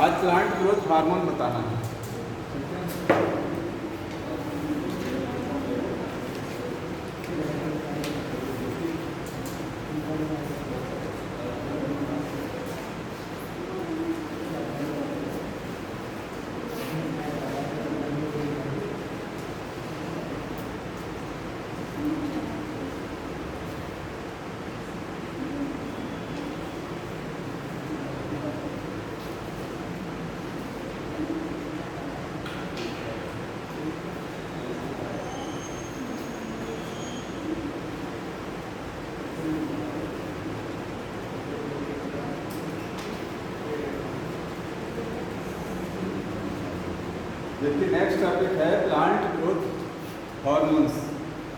आज plant growth hormone बताना है। देखिए नेक्स्ट टॉपिक है plant growth hormones.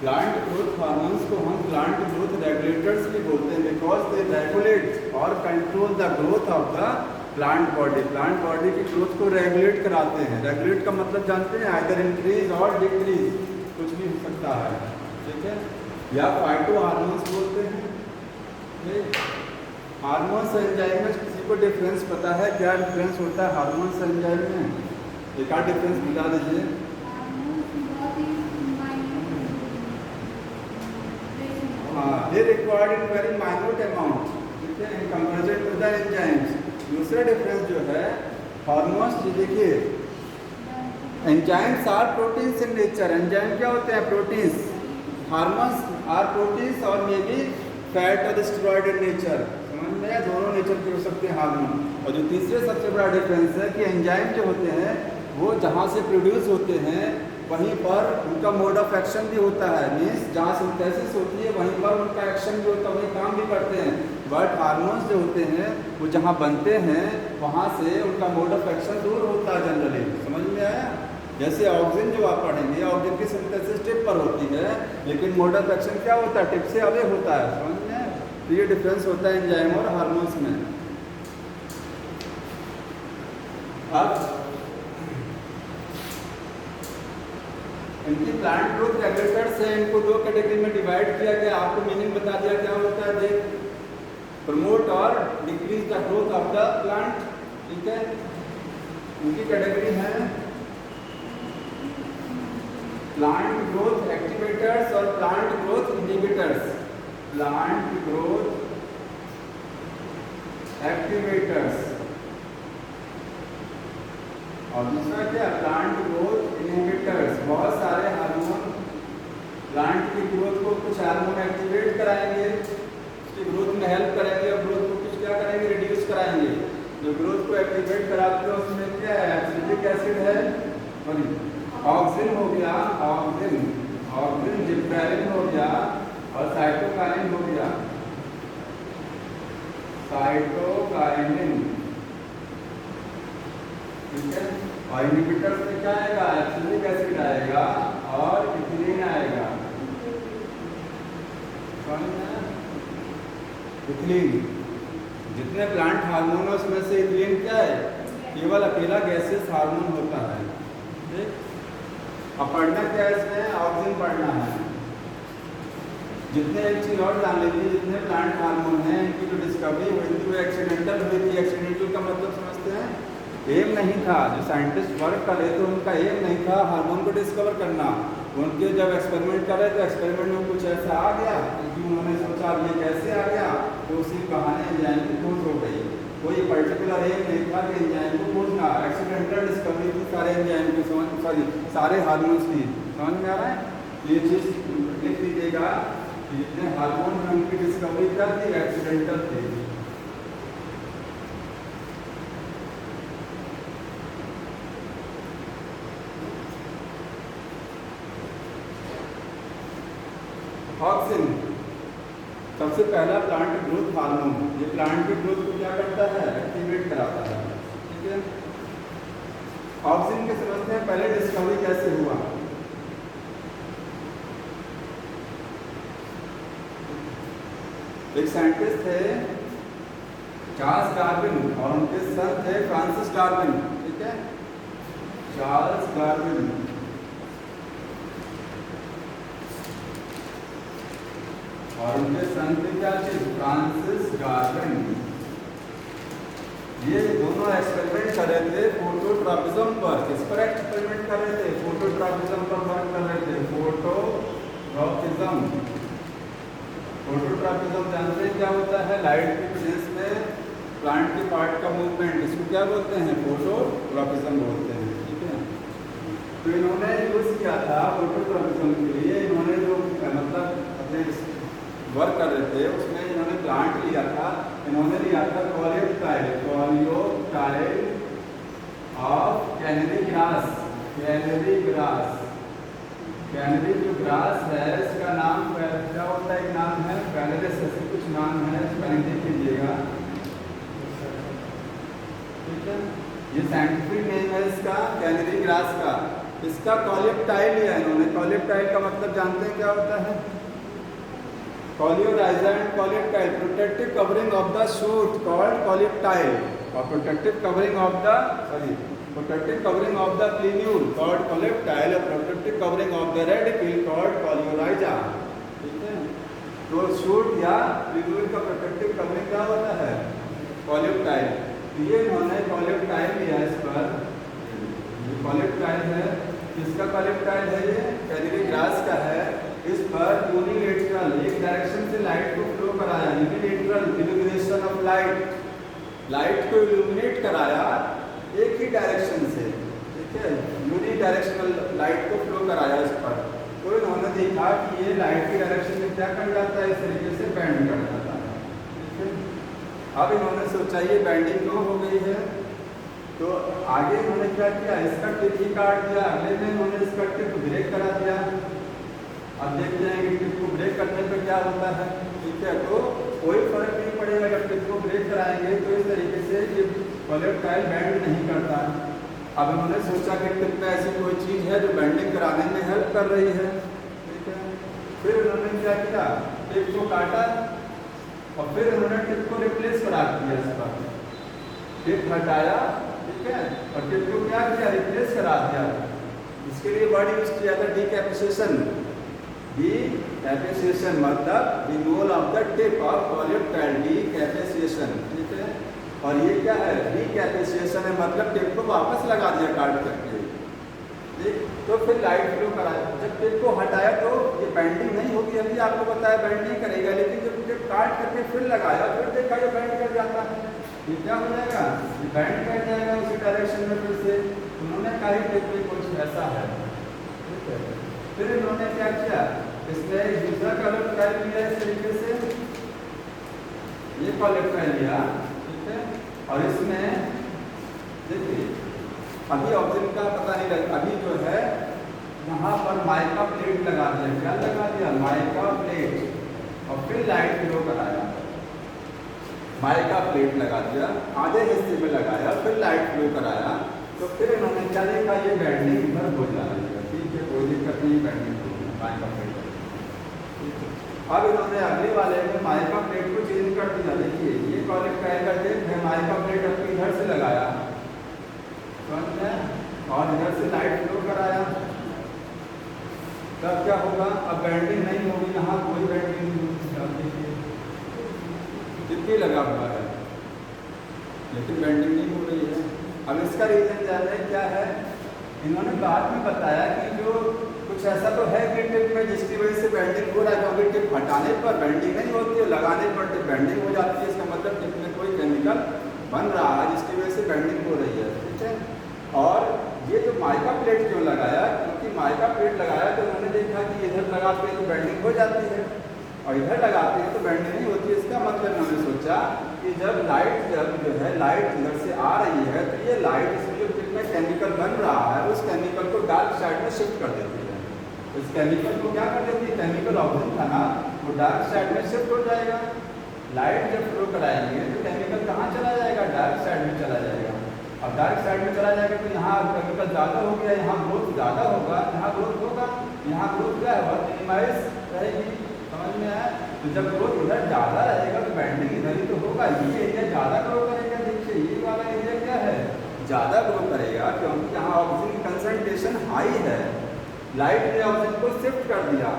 Plant growth hormones को हम प्लांट ग्रोथ रेगुलेटर्स भी बोलते हैं बिकॉज दे रेगुलेट और control the growth of the plant body. Plant body की ग्रोथ को रेगुलेट कराते हैं। रेगुलेट का मतलब जानते हैं, आइदर इंक्रीज और डिक्रीज, कुछ भी हो सकता है, ठीक है। या फाइटो हार्मोन्स बोलते हैं। हार्मोन्स एंजाइम में किसी को डिफरेंस पता है? क्या डिफरेंस होता है हार्मोन्स एंजाइम में? एक आध डिफरेंस बता दीजिए। हाँ, they required in very minute amount, ठीक है, in comparison to the enzymes. दूसरा डिफरेंस जो है हार्मोन्स, देखिए enzymes are proteins in nature. Enzyme क्या होते हैं? प्रोटीन्स। हार्मोन्स आर प्रोटीन्स और मे बी फैट और स्टेरॉइड इन नेचर। समझ में आया? दोनों नेचर के हो सकते हैं हार्मोन। और जो तीसरे सबसे बड़ा डिफरेंस है कि एंजाइम जो होते हैं वो जहाँ से प्रोड्यूस होते हैं वहीं पर उनका मोड ऑफ एक्शन भी होता है। मीन्स जहाँ सिंथेसिस होती है वहीं पर उनका एक्शन भी होता है, वहीं काम भी करते हैं। बट हार्मोन्स जो होते हैं वो जहाँ बनते हैं वहाँ से उनका मोड ऑफ एक्शन दूर होता है जनरली। समझ में आया? जैसे ऑक्सीजन जो आप पढ़ेंगे, ऑक्सीजन की सिंथेसिस टिप पर होती है, लेकिन मोड ऑफ एक्शन क्या होता है? टिप से अवे होता है। समझ में आया? तो ये डिफरेंस होता है एंजाइम और हार्मोन्स में। अब इनकी प्लांट ग्रोथ रेगुलेटर्स है, इनको दो कैटेगरी में डिवाइड किया गया। आपको मीनिंग बता दिया क्या होता है। देख, प्रमोट और decrease the growth of the plant, ठीक है। उनकी कैटेगरी है प्लांट ग्रोथ एक्टिवेटर्स और plant growth inhibitors. Plant growth activators और दूसरा क्या? Plant growth inhibitors. बहुत सारे हार्मोन प्लांट की ग्रोथ को, कुछ हार्मोन एक्टिवेट कराएंगे, उसकी ग्रोथ में हेल्प करेंगे, और ग्रोथ को कुछ क्या करेंगे? रिड्यूस कराएंगे। जो ग्रोथ को एक्टिवेट कराते हैं उसमें क्या है? एब्सिलिक एसिड है, ऑक्सिन हो गया, ऑक्सिन जिब्रेलिन हो गया, और साइटोकाइनिन हो गया, साइटोकाइनिन, ठीक है। और इनहिबिटर्स में क्या आएगा? एब्सिलिक एसिड आएगा और इथिलीन आएगा। इथिलीन, जितने प्लांट हार्मोन है उसमें से इथिलीन क्या है? केवल अकेला गैसेस हार्मोन होता है, ठीक। अब पढ़ना क्या है इसमें? ऑक्सीजन पढ़ना है। जितने, एक चीज और जान लीजिए, जितने प्लांट हार्मोन हैं इनकी जो डिस्कवरी हुई थी वो एक्सीडेंटल हुई थी। एक्सीडेंटल का मतलब समझते हैं? एम नहीं था। जो साइंटिस्ट वर्क कर रहे थे उनका एम नहीं था हार्मोन को डिस्कवर करना। उनके जब एक्सपेरिमेंट कर रहे थे, एक्सपेरिमेंट में कुछ ऐसा आ गया कि उन्होंने सोचा ये कैसे आ गया, तो उसी बहाने एंजाइम की खोज हो गई। कोई पर्टिकुलर एम नहीं था कि एंजाइम को खोजना। एक्सीडेंटल डिस्कवरी थी सारे एंजाइम की, सारे हार्मोन्स की। समझ में आ रहा है? ये चीज़ लिख लीजिएगा, जितने हार्मोन में उनकी डिस्कवरी कर दी एक्सीडेंटल थी। ऑक्सिन सबसे पहला प्लांट ग्रोथ हार्मोन। ये प्लांट की ग्रोथ को क्या करता है? एक्टिवेट कराता है, ठीक है। ऑक्सिन के समझते हैं पहले डिस्कवरी कैसे हुआ। एक साइंटिस्ट थे चार्ल्स डार्विन और उनके सर थे फ्रांसिस डार्विन, ठीक है। चार्ल्स डार्विन और उनके सन थे क्या थे? Francis Darwin. ये दोनों एक्सपेरिमेंट कर रहे थे फोटोट्रॉपिज्म पर। किस पर एक्सपेरिमेंट कर रहे थे? फोटोट्रॉपिज्म पर वर्क कर रहे थे। फोटोट्रॉपिज्म। फोटोट्रॉपिज्म जानते हैं क्या होता है? लाइट की प्रेजेंस में प्लांट के पार्ट का मूवमेंट, इसको क्या बोलते हैं? फोटोट्रॉपिज्म बोलते हैं। ठीक है, तो इन्होंने यूज किया था फोटोट्रॉपिज्म के लिए, इन्होंने जो मतलब अपने वर्क कर रहे थे उसमें इन्होंने प्लांट लिया था, इन्होंने लिया था coleoptile of canary grass. Canary grass, canary जो ग्रास है इसका नाम क्या होता है? एक नाम है कैनरिस, ऐसे कुछ नाम है, इसका लिख कीजिएगा। ठीक है, ये साइंटिफिक नेम है इसका, कैनरी ग्रास का। इसका कोलियोप्टाइल लिया इन्होंने। कोलियोप्टाइल का मतलब जानते हैं क्या होता है? Coleorhiza and coleoptile, protective covering of the shoot called coleoptile, और protective covering of the plumule called coleoptile, और protective covering of the radicle called coleorhiza. ठीक है, तो शूट या प्लीन्यूल का प्रोटेक्टिव कवरिंग क्या होता है? कोलियोप्टाइल। तो ये इन्होंने कोलियोप्टाइल लिया इस पर, कोलियोप्टाइल है। किसका कोलियोप्टाइल है? ये कैनरी ग्रास का है। इस पर यूनिलेटरल, एक डायरेक्शन से लाइट को फ्लो कराया, unilateral illumination of light, light को इल्यूमिनेट कराया एक ही डायरेक्शन से। ठीक है, यूनि डायरेक्शनल लाइट को फ्लो कराया इस पर। तो इन्होंने देखा कि ये लाइट की डायरेक्शन में क्या कर जाता है? इस तरीके से बैंड कर जाता है। ठीक है, अब इन्होंने सोचा ये बैंडिंग क्यों हो गई है, तो आगे इन्होंने क्या किया? इसका टिप ही काट दिया। अगले में इन्होंने इसका टिप ब्रेक करा दिया। अब देखते हैं कि टिप को ब्रेक करने पर क्या होता है। ठीक है, तो कोई फर्क नहीं पड़ेगा। अगर टिप को ब्रेक कराएंगे तो इस तरीके से ये कोलियोप्टाइल बैंड नहीं करता। अब इन्होंने सोचा कि टिप में ऐसी कोई चीज़ है जो बैंडिंग कराने में हेल्प कर रही है। ठीक है, फिर इन्होंने क्या किया? टिप को काटा और फिर इन्होंने टिप को रिप्लेस करा दिया। इस पर टिप हटाया, ठीक है, और टिप को क्या किया? रिप्लेस करा दिया। इसके लिए वर्ड यूज किया था डीकैपिसेशन। डीकैपिसेशन मतलब removal of the tip of coleoptile, decapitation. ठीक है, और ये क्या है? डीकैपिसेशन है मतलब टिप को वापस लगा दिया काट करके। ठीक, तो फिर लाइट फ्लो कराया। जब टिप को हटाया तो ये बैंडिंग नहीं होगी, अभी आपको बताया बैंड नहीं करेगा, लेकिन जब टिप काट करके फिर लगाया, फिर देखा ये बैंड कर जाता है। ये क्या हो जाएगा? ये बैंड कर जाएगा उसी डायरेक्शन में। फिर से उन्होंने कहा टिप में कुछ ऐसा है। ठीक है, फिर इन्होंने क्या किया? इसने दूसरा कोलियोप्टाइल लिया इस तरीके से, ये कोलियोप्टाइल लिया। ठीक है, और इसमें देखिए अभी ऑब्जेक्ट का पता नहीं लगा। अभी जो है यहाँ पर माइका प्लेट लगा दिया। क्या लगा दिया? माइका प्लेट, और फिर लाइट फ्लो कराया। माइका प्लेट लगा दिया, आधे हिस्से में लगाया, फिर लाइट फ्लो कराया। तो फिर इन्होंने क्या देखा? ये बैंडिंग इधर हो जा रही है। ठीक है, कोई दिक्कत नहीं, बैंडिंग हो माइका प्लेट। अब इन्होंने अगले वाले में माइका प्लेट को चेंज कर दिया। देखिए ये कोलियोप्टाइल का टिप है, माइका प्लेट अपनी इधर से लगाया, समझ में, और इधर से लाइट फ्लो कराया। तब क्या होगा? अब बैंडिंग नहीं होगी, यहाँ कोई बैंडिंग नहीं होगी। टिप लगा हुआ है लेकिन बैंडिंग नहीं हो रही है। अब इसका रीजन जाने क्या है? इन्होंने बाद में बताया कि जो कुछ ऐसा तो है कि टिप में जिसकी वजह से बैंडिंग हो रहा है, क्योंकि टिप हटाने पर बैंडिंग नहीं होती है, लगाने पर टिप बैंडिंग हो जाती है। इसका मतलब टिप में कोई केमिकल बन रहा है जिसकी वजह से बैंडिंग हो रही है। ठीक है, और ये जो माइका प्लेट क्यों लगाया? क्योंकि माइका प्लेट लगाया तो उन्होंने देखा कि इधर लगाते हैं तो बैंडिंग हो जाती है और इधर लगाते हैं तो बैंडिंग नहीं होती है। इसका मतलब उन्होंने सोचा कि जब जो है लाइट इधर से आ रही है तो ये लाइट इसमें जो टिप में केमिकल बन रहा है उस केमिकल को डार्क साइड में शिफ्ट कर देती है। इस केमिकल को क्या कर देती है? केमिकल ऑब्जेक्ट था ना, वो डार्क साइड में शिफ्ट हो जाएगा। लाइट जब फ्लो कराएंगे तो केमिकल कहाँ चला जाएगा? डार्क साइड में चला जाएगा। अब डार्क साइड में चला जाएगा तो यहाँ केमिकल ज़्यादा हो गया, यहाँ ग्रोथ ज़्यादा होगा, यहाँ ग्रोथ होगा, यहाँ ग्रोथ क्या है? मिनिमाइज रहेगी। समझ में आया? तो जब ग्रोथ इधर ज़्यादा रहेगा तो बैंडिंग इधर ही तो होगा। ये एरिया ज़्यादा ग्रो करेगा। देखिए ये वाला एरिया क्या है? ज़्यादा ग्रो करेगा क्योंकि यहाँ ऑक्सीजन की कंसंट्रेशन हाई है। लाइट ने ऑक्सीजन को शिफ्ट कर दिया।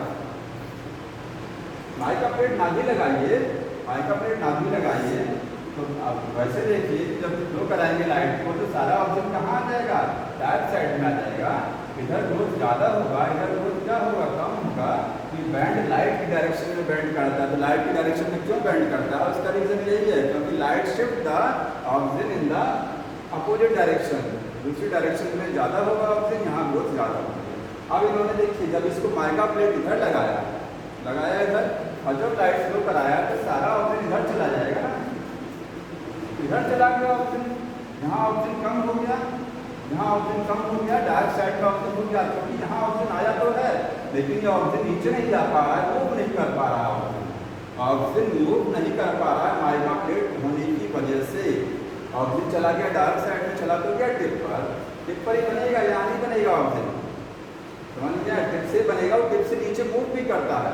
माइका प्लेट ना भी लगाइए, माइका प्लेट ना भी लगाइए तो अब वैसे देखिए जब फ्लो कराएंगे लाइट को तो सारा ऑब्जेक्ट कहाँ आ जाएगा, डार्क साइड में आ जाएगा। इधर ग्रोथ ज़्यादा होगा, इधर ग्रोथ क्या होगा, कम होगा। कि बैंड लाइट की डायरेक्शन में बैंड करता है, तो लाइट की डायरेक्शन में क्यों बैंड करता है, उसका रीज़न यही है क्योंकि light shift the object in the opposite direction. दूसरी डायरेक्शन में ज़्यादा होगा ऑब्जेक्ट, यहाँ ग्रोथ ज़्यादा होगी। अब इन्होंने देखिए जब इसको माइका प्लेट इधर लगाया इधर, और जब लाइट फ्लो कराया तो सारा ऑब्जेक्ट इधर चला जाएगा ना, इधर चला गया ऑब्जेक्ट, यहाँ ऑब्जेक्ट कम हो गया, यहाँ ऑब्जेक्ट कम हो गया, डार्क साइड का ऑब्जेक्ट हो गया, क्योंकि यहाँ ऑब्जेक्ट आया तो है लेकिन ये ऑब्जेक्ट नीचे नहीं जा पा रहा है, मूव नहीं कर पा रहा है, ऑब्जेक्ट मूव नहीं कर पा रहा है माइका प्लेट होने की वजह से। ऑब्जेक्ट चला गया डार्क साइड में, चला तो गया टिप पर ही बनेगा, यहाँ नहीं बनेगा ऑब्जेक्ट, समझ गया। टिप से बनेगा, वो टिप से नीचे मूव भी करता है,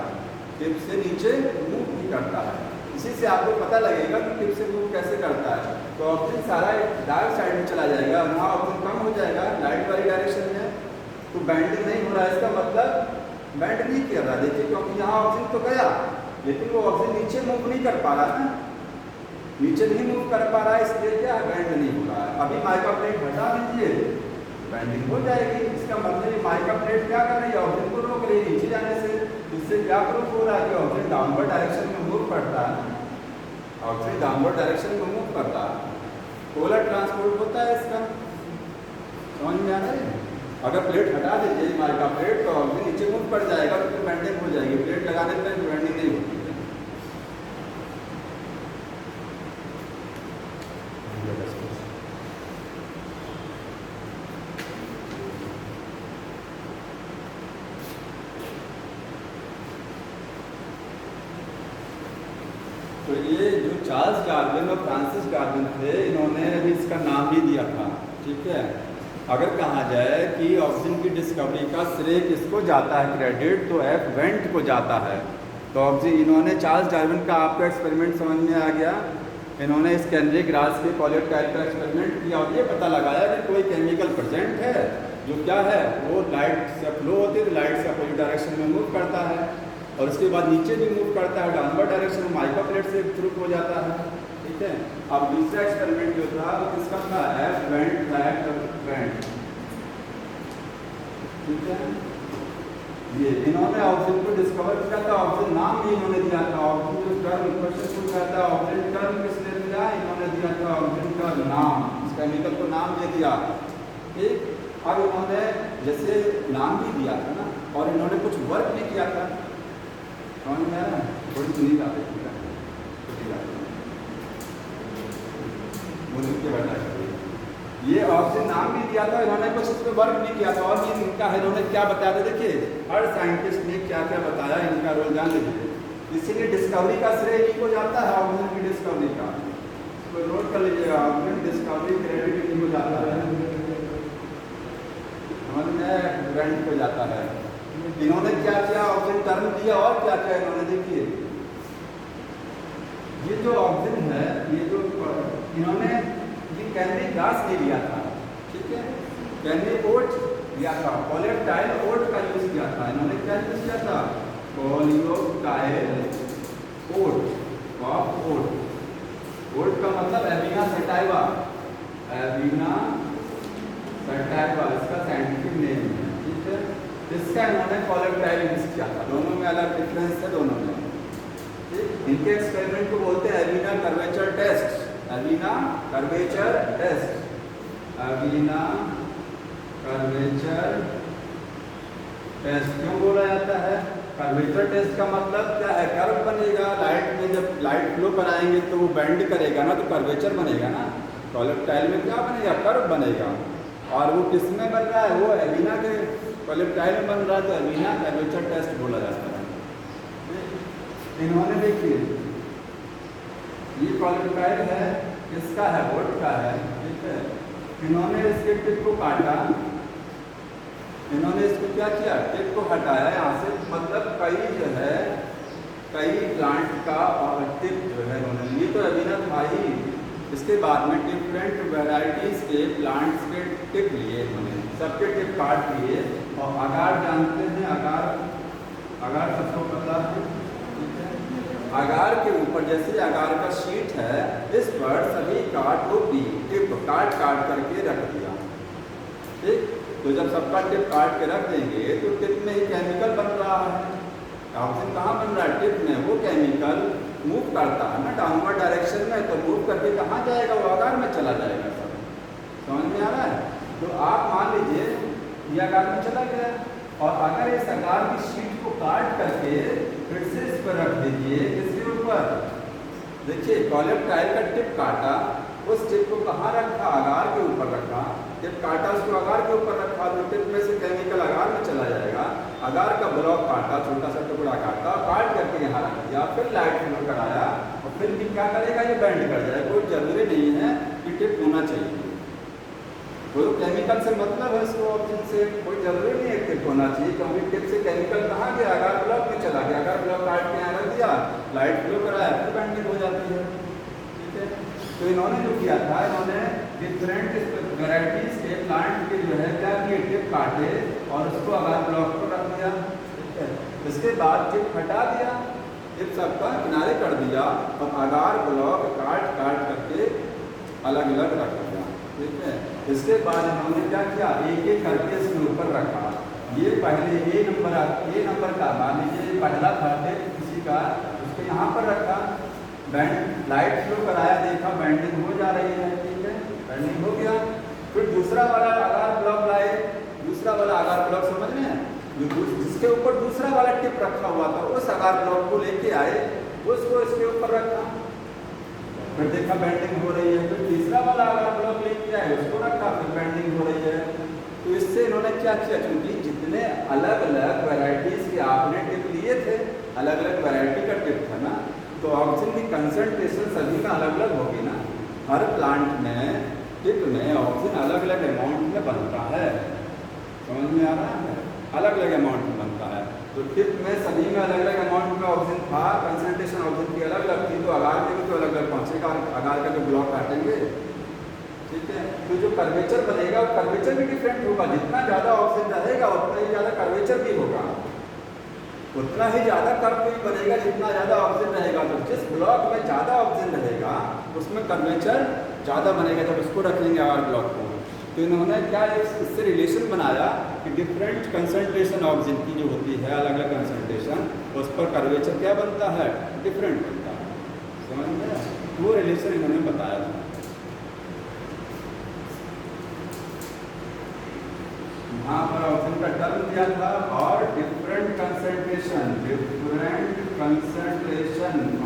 टिप से नीचे मूव भी करता है। इसी से आपको पता लगेगा कि टिप से मूव कैसे करता है। तो ऑब्जेक्ट सारा डार्क साइड में चला जाएगा, वहाँ ऑब्जेक्ट कम हो जाएगा लाइट वाली डायरेक्शन में, तो बैंडिंग नहीं हो रहा है, इसका मतलब बैंड नहीं कर रहा। देखिए क्योंकि यहाँ ऑब्जेक्ट तो गया लेकिन वो ऑब्जेक्ट नीचे मूव नहीं कर पा रहा है, नीचे नहीं मूव कर पा रहा है, इसलिए क्या बैंड नहीं हो रहा है। अभी माइका प्लेट हटा दीजिए, बैंडिंग हो जाएगी। इसका मतलब माइका प्लेट क्या कर रही है, ऑब्जेक्ट को रोक रही है नीचे जाने से। इससे क्या प्रूफ हो रहा है कि ऑब्जेक्ट डाउनवर्ड डायरेक्शन में मूव करता है, ऑब्जेक्ट डाउनवर्ड डायरेक्शन में मूव करता है, पोलर ट्रांसपोर्ट होता है इसका, समझ में आ रहा है। अगर प्लेट हटा दीजिए माइका प्लेट तो ऑब्जेक्ट नीचे मूव कर जाएगा, तो फिर बैंडिंग हो जाएगी। प्लेट लगाने पर बैंडिंग नहीं होती है। तो ये जो चार्ल्स डार्विन और फ्रांसिस डार्विन थे, इन्होंने अभी इसका नाम भी दिया था, ठीक है। अगर कहा जाए कि ऑक्सीजन की डिस्कवरी का श्रेय किसको जाता है क्रेडिट, तो एफ वेंट को जाता है। तो ऑक्सीजन इन्होंने चार्ल्स डार्विन का आपका एक्सपेरिमेंट समझ में आ गया। इन्होंने इस कैनरी ग्रास के पॉलिट टाइप का एक्सपेरिमेंट किया और ये पता लगाया कि कोई केमिकल प्रेजेंट है जो क्या है, वो लाइट से फ्लो होती है तो लाइट से अपोजिट डायरेक्शन में मूव करता है, और उसके बाद नीचे भी मूव करता है डाउनवर्ड डायरेक्शन में, माइका प्लेट से थ्रू हो जाता है, ठीक है। अब दूसरा एक्सपेरिमेंट जो था वो किसका था, एफ वेंट वेंट, ठीक है। ये इन्होंने ऑक्सीजन को डिस्कवर किया था, ऑक्सीजन नाम भी इन्होंने दिया था। ऑक्सीजन जो टर्म क्वेश्चन पूछ रहा था, ऑक्सीजन टर्म किसने दिया, इन्होंने दिया था ऑक्सीजन का नाम, इस केमिकल को नाम दे दिया, ठीक। अब इन्होंने जैसे नाम भी दिया था ना, और इन्होंने कुछ वर्क भी किया था, समझ में आया, थोड़ी सुनी जाती है ये ऑक्सीजन नाम भी दिया था, इन्होंने कुछ इस पर वर्क भी किया था। और ये इनका है, इन्होंने क्या बताया था, देखिए हर साइंटिस्ट ने क्या क्या बताया, इनका रोल जान लीजिए। इसीलिए डिस्कवरी का श्रेय इन्हीं को जाता है, ऑक्सीजन की डिस्कवरी का, इसको नोट कर लीजिएगा। ऑक्सीजन डिस्कवरी क्रेडिट इन्हीं को जाता है, समझ में ग्रांट को जाता है। इन्होंने क्या किया, ऑक्सीजन टर्म दिया, और क्या क्या इन्होंने, देखिए ये जो ऑक्सीजन है, ये जो इन्होंने ये कैनरी ग्रास नहीं लिया था, ठीक है, कैनरी ओट लिया था, पॉलीटाइल ओट का यूज किया था। इन्होंने क्या यूज किया था, पॉलीटाइल ओट ऑफ ओट। ओट का मतलब एविना सटाइवा, एविना सटाइवा इसका साइंटिफिक नेम है, ठीक है। इसका इन्होंने पॉलीटाइल यूज किया था, दोनों में अलग डिफरेंस है दोनों में। इनके एक्सपेरिमेंट को बोलते हैं Avena curvature test, Avena curvature test, Avena curvature test क्यों बोला जाता है। कर्वेचर टेस्ट का मतलब क्या है, कर्व बनेगा लाइट में, जब लाइट फ्लो कराएंगे तो वो बेंड करेगा ना, तो कर्वेचर बनेगा ना। पॉलीटाइल में क्या बनेगा, कर्व बनेगा, और वो किस में बन रहा है, वो एविना के पॉलीटाइल में बन रहा है, तो एविना कर्वेचर टेस्ट बोला जाता है। इन्होंने देखिए ये पॉलीटाइल है, किसका है, वोट का है, ठीक है। इन्होंने इसके टिप को काटा, इन्होंने इसको क्या किया, टिप को हटाया यहाँ से, मतलब कई जो है कई प्लांट का और टिप जो है इन्होंने, ये तो एविना था ही, इसके बाद में डिफरेंट वेराइटीज के प्लांट्स के टिप लिए इन्होंने, सबके टिप काट लिए। और अगार जानते हैं, अगार सबको पता है, ठीक है। अगार के ऊपर जैसे अगार का शीट है, इस पर सभी काट को टिप काट करके रख दिया। ठीक, तो जब सबका टिप काट के रख देंगे तो टिप में ही केमिकल बन रहा है। ऑक्सीजन कहाँ बन रहा है? टिप में। वो केमिकल मूव करता है ना डाउनवर्ड डायरेक्शन में, तो मूव करके कहाँ जाएगा? वो अगार में चला जाएगा। सब समझ में आ रहा है? तो आप मान लीजिए ये अगार में चला गया, और अगर इस अगार की शीट को काट करके फिर से इस पर रख दीजिए, इसके ऊपर देखिए कॉलिप टाइल का टिप काटा, उस टिप को कहाँ रखा? अगार के ऊपर रखा। टिप काटा, उसको अगार के ऊपर रखा, तो टिप में से केमिकल अगार में चला जाएगा। अगार का ब्लॉक काटा, छोटा सा टुकड़ा काटा, काट करके यहाँ रख दिया, फिर लाइट फ्लो कराया, और फिर भी क्या करेगा? ये बेंड कर जाएगा। कोई जरूरी नहीं है कि टिप होना चाहिए, कोई केमिकल से मतलब है इसको ऑक्सीजन से, कोई जरूरी नहीं है टिप होना चाहिए, क्योंकि टिप से केमिकल कहाँ गया? अगार ब्लॉक में चला गया। अगार ब्लॉक काट के यहाँ रख दिया, लाइट फ्लो कराया, फिर बेंडिंग हो जाती है। ठीक है, तो इन्होंने जो किया था, इन्होंने डिफरेंट वैरायटीज के प्लांट के जो है क्या किए? टिप काटे और उसको अगार ब्लॉक को रख दिया। ठीक है, इसके बाद टिप हटा दिया, टिप सबका किनारे कर दिया, और अगार ब्लॉक काट करके अलग अलग रख दिया। ठीक है, इसके बाद इन्होंने क्या किया? एक एक करके इसके ऊपर रखा। ये पहले ए नंबर का मान लीजिए पहला था टिप किसी का, उसको यहाँ पर रखा, बैंड लाइट फ्लो कराया, देखा बैंडिंग हो जा रही है। ठीक है, बैंडिंग हो गया। फिर दूसरा वाला अगार ब्लॉक लाए, दूसरा वाला अगार ब्लॉक समझ में है, जिसके ऊपर दूसरा वाला टिप रखा हुआ था, उस अगार ब्लॉक को लेके आए, उसको इसके ऊपर रखा, फिर देखा बैंडिंग हो रही है। फिर तीसरा वाला अगार ब्लॉक लेके आए, उसको रखा, फिर बैंडिंग हो रही है। तो इससे इन्होंने क्या किया? क्योंकि जितने अलग अलग वैरायटीज के आपने टिप लिए थे, अलग अलग वैरायटी का टिप था ना, तो ऑक्सीजन की कंसंट्रेशन सभी का अलग अलग होगी ना। हर प्लांट में टिप में ऑक्सीजन अलग अलग अमाउंट में बनता है। समझ में आ रहा है? अलग अलग अमाउंट में बनता है। तो टिप में सभी में अलग अलग अमाउंट में ऑक्सीजन था, कंसंट्रेशन ऑक्सीजन की अलग अलग थी, तो अगार में भी तो अलग अलग पहुँचेगा। अगार का जो ब्लॉक काटेंगे, ठीक है, तो जो कर्वेचर बनेगा वो कर्वेचर भी डिफरेंट होगा। जितना ज़्यादा ऑक्सीजन रहेगा उतना ही ज़्यादा कर्वेचर भी होगा, उतना ही ज़्यादा कर्व भी बनेगा जितना ज़्यादा ऑक्सीजन रहेगा। तो जिस ब्लॉक में ज़्यादा ऑक्सीजन रहेगा उसमें कर्वेचर ज़्यादा बनेगा जब उसको रखेंगे अगार ब्लॉक को। तो इन्होंने क्या इससे रिलेशन बनाया कि डिफरेंट कंसंट्रेशन ऑक्सीजन की जो होती है, अलग अलग कंसंट्रेशन, उस पर कर्वेचर क्या बनता है? डिफरेंट बनता है। समझ में? वो रिलेशन इन्होंने बताया था। यहाँ पर ऑक्सीजन का टर्म दिया था, और डिफरेंट कंसंट्रेशन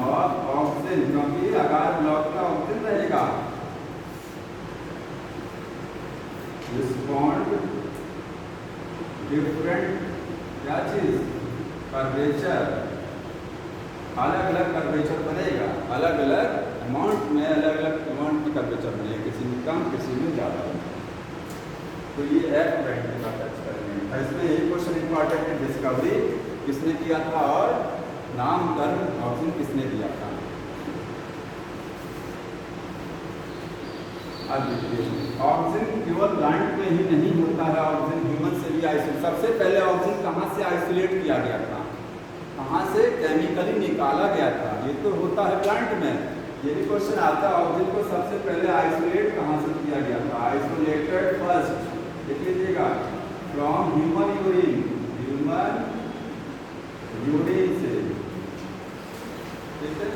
ऑफ ऑक्सीजन, क्योंकि अगार ब्लॉक में ऑक्सीजन रहेगा। रिस्पॉन्ड डिफरेंट क्या चीज? कर्वेचर, अलग अलग कर्वेचर बनेगा, अलग अलग अमाउंट में कर्वेचर बनेगा, किसी में कम किसी में ज़्यादा। तो ये एक बैंडिंग का एक्सपेरिमेंट है। इसमें एक क्वेश्चन इंपॉर्टेंट है, डिस्कवरी किसने किया था और नामकरण ऑक्सीजन किसने दिया था। अब देखिए, ऑक्सीजन केवल प्लांट में ही नहीं होता है, ऑक्सीजन ह्यूमन से भी आइसोलेट। सबसे पहले ऑक्सीजन कहाँ से आइसोलेट किया गया था? कहाँ से? केमिकली निकाला गया था। ये तो होता है प्लांट में। ये भी क्वेश्चन आता है, ऑक्सीजन को सबसे पहले आइसोलेट कहाँ से किया गया था? आइसोलेटेड फर्स्ट, देख लीजिएगा, फ्रॉम ह्यूमन यूरिन से। ठीक है,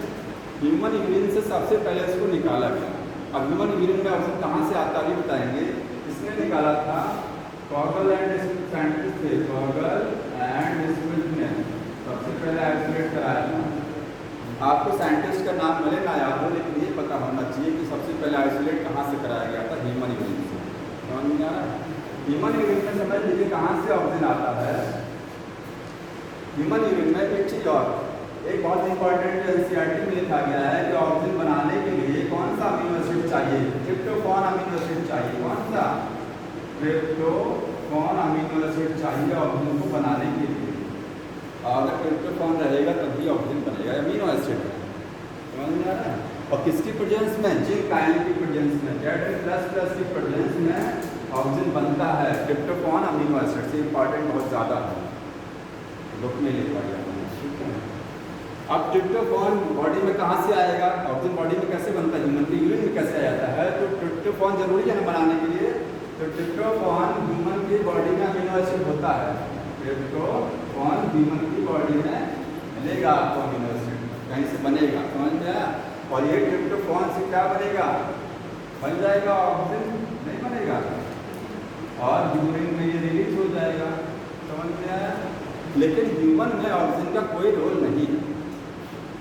ह्यूमन यूरिन से सबसे पहले इसको निकाला गया। अब ह्यूमन यूरिन में ऑक्सीजन कहाँ से आता है बताएंगे। इसने निकाला था कॉगल एंड स्मिथ, साइंटिस्ट थे, कॉगल एंड स्मिथ ने सबसे पहले आइसोलेट कराया था। आपको साइंटिस्ट का नाम भले ना याद हो, लेकिन ये पता होना चाहिए कि सबसे पहले आइसोलेट कहाँ से कराया गया था? ह्यूमन यूरिन से। समझ में आ रहा है? ह्यूमन यूरिन में समझ लीजिए कहाँ से ऑक्सीजन आता है। ह्यूमन यूरिन में एक चीज और, एक बहुत इंपॉर्टेंट एनसीईआरटी में लिखा गया है कि ऑक्सीजन बनाने के लिए कौन सा अमीनो एसिड चाहिए? ट्रिप्टोफैन अमीनो एसिड चाहिए। कौन सा? ट्रिप्टोफैन अमीनो एसिड चाहिए ऑक्सीजन को बनाने के लिए। अगर ट्रिप्टोफैन रहेगा तभी ऑक्सीजन बनेगा, अमीनो एसिड। समझ में आ रहा है? और किसकी प्रेजेंस में? जिंक आयन की प्रेजेंस में, Zn++ की प्रेजेंस में ऑक्सीजन बनता है। ट्रिप्टोफैन अमीनो एसिड से इंपॉर्टेंट बहुत ज़्यादा है, बुक में लिखा गया है। ठीक है, अब ट्रिप्टोफैन बॉडी में कहाँ से आएगा, ऑक्सीजन बॉडी में कैसे बनता है, ह्यूमन की यूरिन में कैसे आ जाता है, तो ट्रिप्टोफैन जरूरी है बनाने के लिए। तो ट्रिप्टोफैन ह्यूमन की बॉडी में अमीनो एसिड होता है, ट्रिप्टोफैन ह्यूमन की बॉडी में मिलेगा आपको अमीनो एसिड, कहीं से बनेगा, समझ में आया। और ये ट्रिप्टोफैन से क्या बनेगा, बन जाएगा ऑक्सीजन नहीं बनेगा, और यूरिन में ये रिलीज हो जाएगा, समझ में आया। लेकिन ह्यूमन में ऑक्सीजन का कोई रोल नहीं है,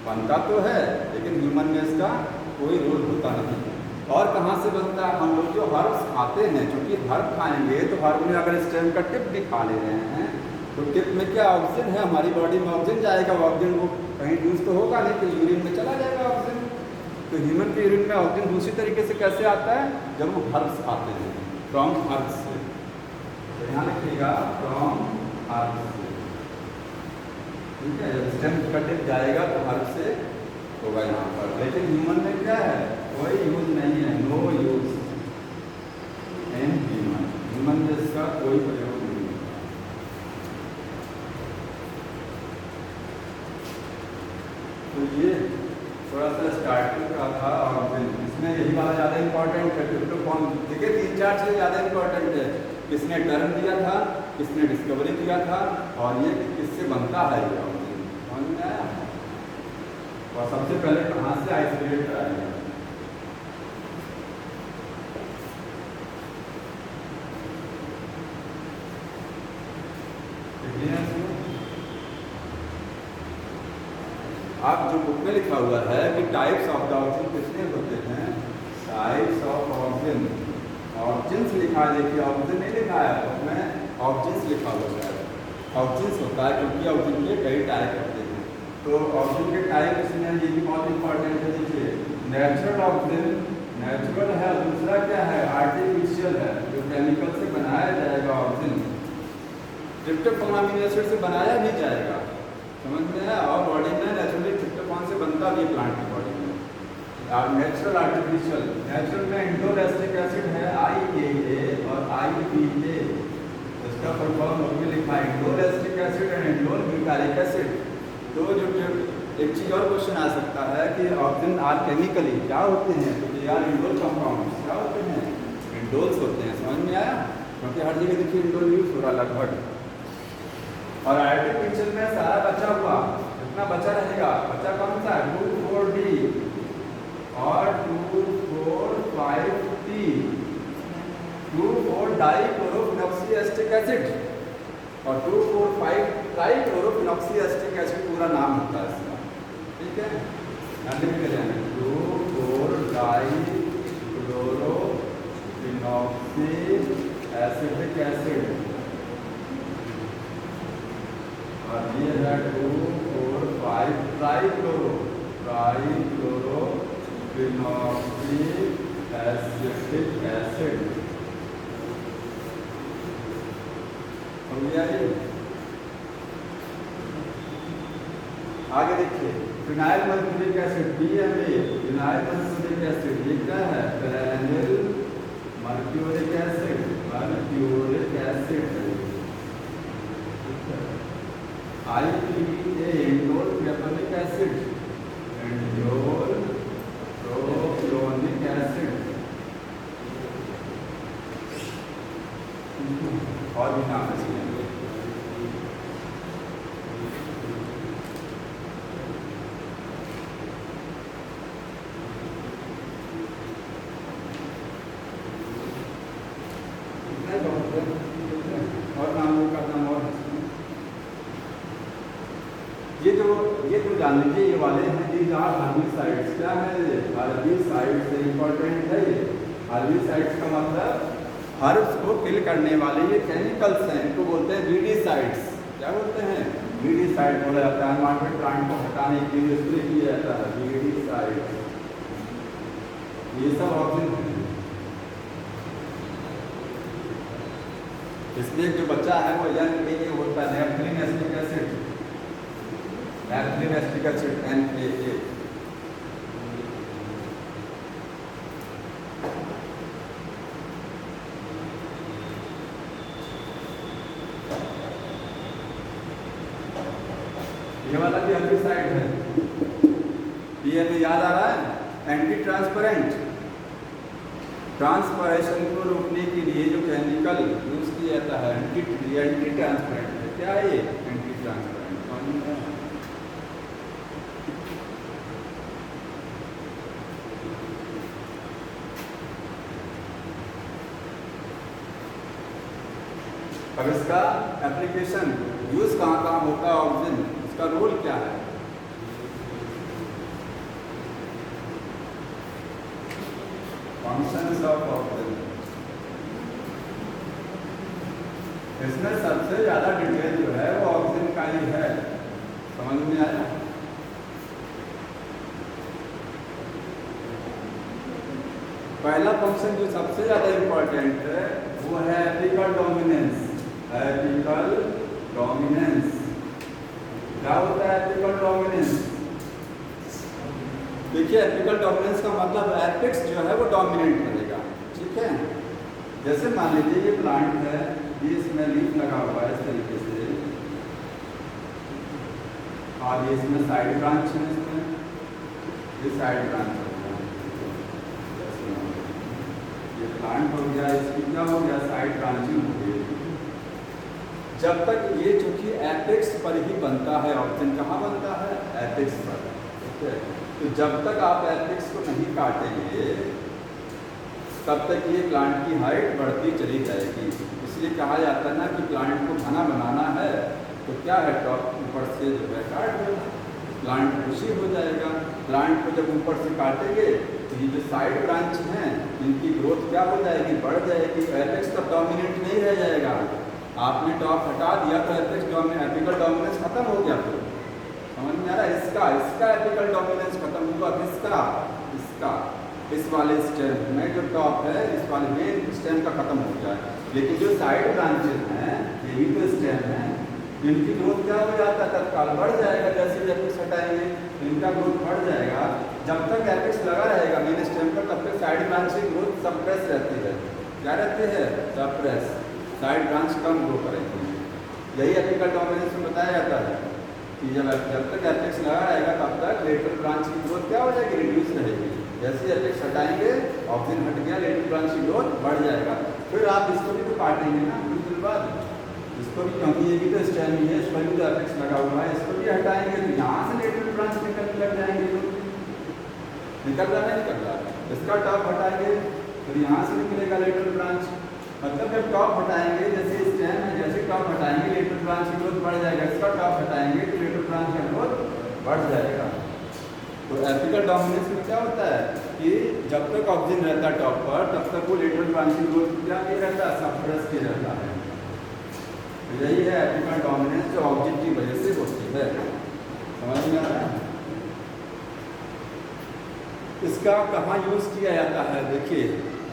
बनता तो है लेकिन ह्यूमन में इसका कोई रोल होता नहीं। और कहाँ से बनता है, हम लोग जो हर्ब्स खाते हैं, क्योंकि हर्ब खाएंगे तो हर्ब में अगर स्टेम का टिप भी खा ले रहे हैं तो टिप में क्या ऑक्सीजन है, हमारी बॉडी में ऑक्सीजन जाएगा, ऑक्सीजन वो कहीं यूज तो होगा नहीं, तो यूरिन में चला जाएगा ऑक्सीजन। तो ह्यूमन के यूरिन में ऑक्सीजन दूसरी तरीके से कैसे आता है, जब वो हर्ब्स खाते हैं, फ्रॉम हर्ब्स से। तो यहाँ लिखिएगा फ्रॉम हर्ब्स से, ठीक है। जब स्टेम का टिप जाएगा तो हर्ब से होगा यहाँ पर। लेकिन ह्यूमन में क्या है, कोई यूज नहीं है, no use in human, human में इसका कोई प्रयोग नहीं है। तो ये थोड़ा सा स्टार्टिंग का था, और इसमें यही वाला ज़्यादा इंपॉर्टेंट है। ट्रिप्टोफैन देखिए 3-4 चीज़ ज़्यादा इंपॉर्टेंट है, किसने टर्म दिया था, किसने डिस्कवरी किया था, और ये किससे बनता है ये ऑक्सीजन, समझ में आया। और सबसे पहले कहाँ से आइसोलेट कराएंगे, आप जो बुक में लिखा हुआ है कि टाइप्स ऑफ द ऑक्सीजन कितने होते हैं, टाइप्स ऑफ ऑक्सीजन, ऑक्सीजन लिखा है, देखिए ऑक्सीजन नहीं लिखा है, उसमें ऑक्सीजन लिखा हुआ है, ऑक्सीजन होता है क्योंकि ऑक्सीजन के कई टाइप होते हैं। तो ऑक्सीजन के टाइप इसमें ये भी बहुत इंपॉर्टेंट है, देखिए नेचुरल ऑक्सीजन नेचुरल है, दूसरा क्या है आर्टिफिशियल है, जो केमिकल से बनाया जाएगा ऑक्सीजन, ट्रिप्टोफैन अमीनो एसिड से बनाया भी जाएगा, समझ में है। और बॉडी में नेचुरली ट्रिप्टोफैन से बनता भी प्लांट की बॉडी में। नेचुरल आर्टिफिशियल, नेचुरल में इंडोल एसिटिक एसिड है IAA और IBA, इसका फुल फॉर्म में लिखा है indole acetic acid and indole butyric acid. तो जो एक चीज़ और क्वेश्चन आ सकता है कि ऑक्सीजन आर केमिकली क्या होते हैं, तो ये आर इंडोल कंपाउंड्स क्या होते हैं, इंडोल्स होते हैं, समझ में आया। क्योंकि हर जगह देखिए इंडोल यूज हो रहा लगभग। और आर्टिफिशियल में सारा बचा हुआ, कितना बचा रहेगा, बचा कौन सा 2,4-D और 2,4,5-T, 2,4-डाइक्लोरोफिनॉक्सीएसिटिक एसिड और 2,4,5-ट्राइक्लोरोफिनॉक्सीएसिटिक एसिड पूरा नाम होता है इसका, ठीक है। लिख के जाएंगे 2,4-डाइक्लोरोफिनॉक्सीएसिटिक एसिड, और ये है 2,4,5-ट्राइक्लोरोफिनॉक्सीएसिटिक एसिड, समझिए। आगे देखिए phenyl mercuric acid PMA, phenyl mercuric acid, ये क्या है phenyl mercuric acid, mercuric acid. IPA indole propionic acid, indole propionic acid, और भी नाम है। और नामों का नाम और ये जो जान लीजिए ये वाले हैं, these are herbicides, क्या है ये herbicides, इंपॉर्टेंट है ये। herbicides का मतलब हर्ब्स को किल करने वाले ये केमिकल्स हैं, इनको बोलते हैं वीडीसाइड्स। क्या बोलते हैं, वीडीसाइड बोला जाता है, मार्केट प्लांट को हटाने के लिए स्प्रे किया जाता है वीडीसाइड। ये सब ऑक्सीजन है। इसलिए जो बच्चा है वो NaA होता है, naphthalene acetic acid, naphthalene acetic acid NaA। ये वाला भी हेर्बिसाइड है, ये हमें याद आ रहा है। एंटी ट्रांसपेरेंट, ट्रांसपरेशन को रोकने के लिए जो केमिकल यूज किया जाता है एंटी ट्रांसपेरेंट है। क्या है ये एंटी ट्रांसपेरेंट? पानी है। अब इसका एप्लीकेशन यूज कहाँ कहाँ होता है ऑक्सीजन, इसका रोल क्या है? फंक्शंस ऑफ ऑक्सीजन, इसमें सबसे ज्यादा डिटेल जो है वो ऑक्सीजन का ही है। समझ में आया? पहला फंक्शन जो सबसे ज्यादा इंपॉर्टेंट है वो है एपिकल डोमिनेंस। एपिकल डोमिनेंस क्या होता है? एपिकल डोमिनेंस, देखिए एपिकल डोमिनेंस का मतलब एपेक्स जो है वो डोमिनेट करेगा। ठीक है, जैसे मान लीजिए ये प्लांट है, ये इसमें लीफ लगा हुआ है इस तरीके से, और ये इसमें साइड ब्रांच है, इसमें ये साइड ब्रांच हो गया, ये प्लांट हो गया, इसकी क्या हो गया? साइड ब्रांचिंग हो गई। जब तक ये चूंकि एपेक्स पर ही बनता है ऑक्सीजन, कहाँ बनता है? एपेक्स पर। ठीक है, तो जब तक आप एपेक्स को नहीं काटेंगे तब तक ये प्लांट की हाइट बढ़ती चली जाएगी। इसलिए कहा जाता है ना कि प्लांट को घना बनाना है तो क्या है, टॉप ऊपर से जो है काट दो, प्लांट खुशी हो जाएगा। प्लांट को जब ऊपर से काटेंगे तो ये जो साइड ब्रांच हैं इनकी ग्रोथ क्या हो जाएगी? बढ़ जाएगी। एपेक्स तब डोमिनेट नहीं रह जाएगा। आपने टॉप हटा दिया तो एपिकल डोमिनेंस खत्म हो गया। फिर समझ में आ रहा है? इसका एपिकल डोमिनेंस खत्म हुआ। किसका? इसका, इस वाले स्टेम में जो टॉप है, इस वाले मेन स्टेम का खत्म हो गया है। लेकिन जो साइड ब्रांचेस हैं ये भी तो स्टेम है, इनकी ग्रोथ क्या हो जाता है? तत्काल बढ़ जाएगा। जैसे एपेक्स हटाएंगे इनका ग्रोथ बढ़ जाएगा। जब तक एपेक्स लगा रहेगा मेन स्टेम पर तब तक साइड ब्रांच की ग्रोथ सप्रेस रहती है। क्या रहती है? सप्रेस। साइड ब्रांच कम ग्रो करेंगे। यही एपिकल डोमिनेंस में बताया जाता है कि जब तक एपेक्स लगा रहेगा तब तक लेटरल ब्रांच की ग्रोथ क्या हो जाएगी? रिड्यूस रहेगी। जैसे एपेक्स हटाएंगे, ऑक्सीजन हट गया, लेटरल ब्रांच की ग्रोथ बढ़ जाएगा। फिर आप इसको भी तो काटेंगे ना कुछ दिन बाद, इसको भी, क्योंकि ये भी तो स्टेम ही है, इस पर भी तो एपेक्स लगा हुआ है, इसको भी हटाएंगे तो यहाँ से लेटरल ब्रांच निकलने लग जाएंगे। निकल रहा है, निकल रहा है। इसका टॉप हटाएंगे फिर यहाँ से निकलेगा लेटरल ब्रांच। मतलब जब टॉप हटाएंगे, जैसे स्टेम है, जैसे टॉप हटाएंगे लेटरल ब्रांच की ग्रोथ बढ़ जाएगा। इसका टॉप हटाएंगे तो लेटरल ब्रांच का ग्रोथ बढ़ जाएगा। तो एपिकल डोमिनेंस में क्या होता है कि जब तक ऑक्सीजन रहता है टॉप पर तब तक वो लेटरल ब्रांच की ग्रोथ क्या नहीं रहता? सप्रेस के रहता है। तो यही है एपिकल डोमिनेंस जो ऑक्सीजन की वजह से होती है। समझ में आ रहा है? इसका कहाँ यूज किया जाता है? देखिए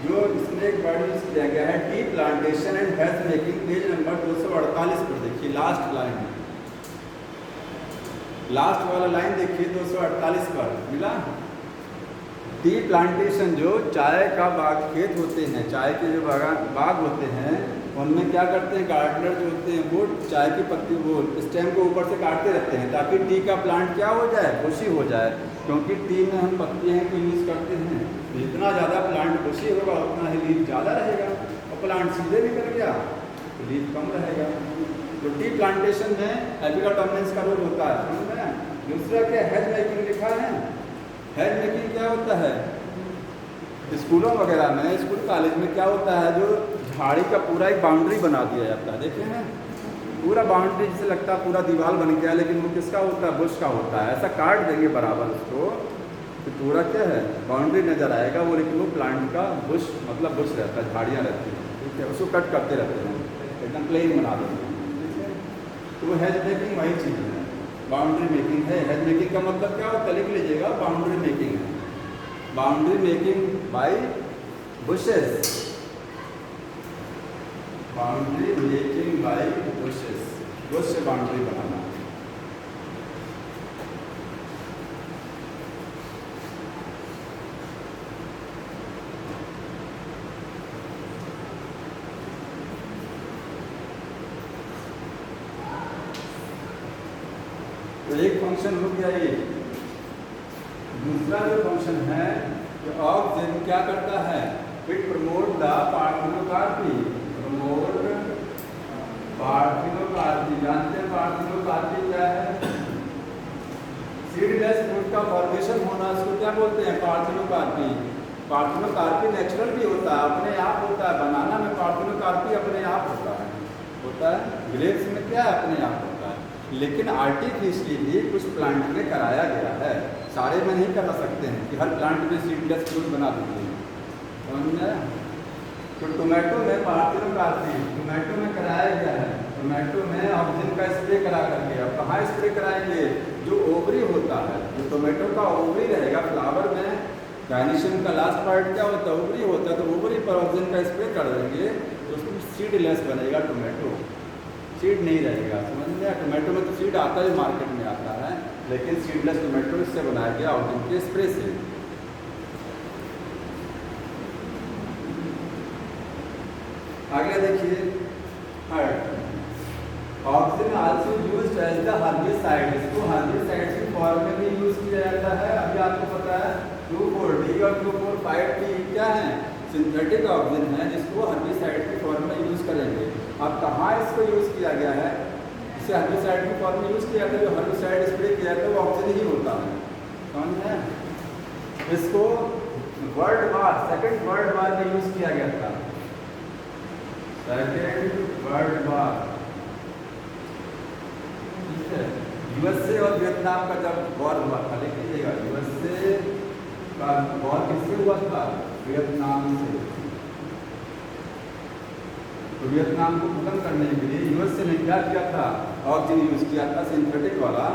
जो इसमें एक वर्ड यूज किया गया है, tea plantation and hedge making, page number 248 पर देखिए, लास्ट लाइन, लास्ट वाला लाइन देखिए 248 पर मिला। टी प्लांटेशन, जो चाय का बाग खेत होते हैं, चाय के जो बाग होते हैं उनमें क्या करते हैं? गार्डनर जो होते हैं वो चाय की पत्ती, वो स्टेम को ऊपर से काटते रहते हैं ताकि टी का प्लांट क्या हो जाए? बुशी हो जाए। क्योंकि टी में हम पत्तियाँ को यूज़ करते हैं, जितना ज़्यादा प्लांट बुशी होगा उतना ही लीफ ज़्यादा रहेगा, और प्लांट सीधे निकल गया तो लीफ कम रहेगा। तो टी प्लांटेशन में एपिकल डोमिनेंस का रोल होता है। समझ में? दूसरा क्या? हेज मेकिंग लिखा है। हेज मेकिंग क्या होता है? स्कूलों वगैरह में, स्कूल कॉलेज में क्या होता है, जो झाड़ी का पूरा एक बाउंड्री बना दिया जाता है। देखे हैं पूरा बाउंड्री, जिसे लगता है पूरा दीवार बन गया, लेकिन वो किसका होता है? बुश का होता है। ऐसा काट देंगे बराबर उसको तो पूरा क्या है? बाउंड्री नजर आएगा वो, लेकिन वो प्लांट का बुश, मतलब बुश रहता है, झाड़ियाँ रहती हैं। ठीक है, उसको कट करते रहते हैं, एकदम प्लेन बना देते हैं। ठीक है, तो वो हेज मेकिंग वही चीज़ है, बाउंड्री मेकिंग है। हेज मेकिंग का मतलब क्या होता है? लिख लीजिएगा, बाउंड्री मेकिंग है। Boundary making by bushes, boundary making by bushes, bush से बाउंड्री बनाना। तो एक फंक्शन हो गया ये। दूसरा जो फंक्शन है कि ऑक्सीजन क्या करता है, it promote the parthenocarpy, promote parthenocarpy. जानते हैं पार्थिनोकार्पी क्या है? सीडलेस फ्रूट का फॉर्मेशन होना, उसको क्या बोलते हैं? पार्थिनोकार्पी। पार्थिनोकार्पी नेचुरल भी होता है, अपने आप होता है। बनाना में पार्थिनोकार्पी अपने आप होता है ग्रेप्स में क्या है? अपने आप होता है। लेकिन आर्टिफिशियली भी कुछ प्लांट में कराया गया है, सारे में नहीं करा सकते हैं कि हर प्लांट में सीडलेस फ्रूट बना देते हैं, समझ में आया? तो टोमेटो में पार्थिनोकार्पी टोमेटो में कराया गया है। टोमेटो में ऑक्सीजन का स्प्रे करा करके, अब कहाँ स्प्रे कराएंगे? जो ओवरी होता है, जो टोमेटो का ओवरी रहेगा, फ्लावर में गार्निशिंग का लास्ट पार्ट क्या होता है? ओवरी होता है। तो ओवरी पर ऑक्सीजन का स्प्रे कर देंगे तो उसमें सीडलेस बनेगा टोमेटो, सीड नहीं रहेगा, समझ में आया? टोमेटो में तो सीड आता है, मार्केट में आता है, लेकिन सीडलेस टोमेटो इससे बनाया गया ऑक्सीजन के स्प्रे से। आगे देखिए, auxin also used as the herbicide. इसको हर्बिसाइड की फॉर्म में भी यूज किया जाता है। अभी आपको पता है 2,4-D और 2,4,5-T क्या है? सिंथेटिक ऑक्सीजन है, जिसको हर्बिसाइड की फॉर्म में यूज करेंगे। अब कहाँ इसको यूज किया गया है? इसे हर्बिसाइड की फॉर्म में यूज किया था। जो हर्बिसाइड स्प्रे किया था वो ऑक्सीजन ही होता है, समझ में? इसको world war, second world war में यूज किया गया था। सेकेंड वर्ल्ड वार, ठीक है। यूएसए और वियतनाम का जब वॉर हुआ था, देखिएगा यूएसए का वॉर किससे हुआ था? वियतनाम से। तो वियतनाम को खत्म करने के लिए यूएसए ने क्या किया था? ऑक्सीजन यूज किया था, सिंथेटिक वाला,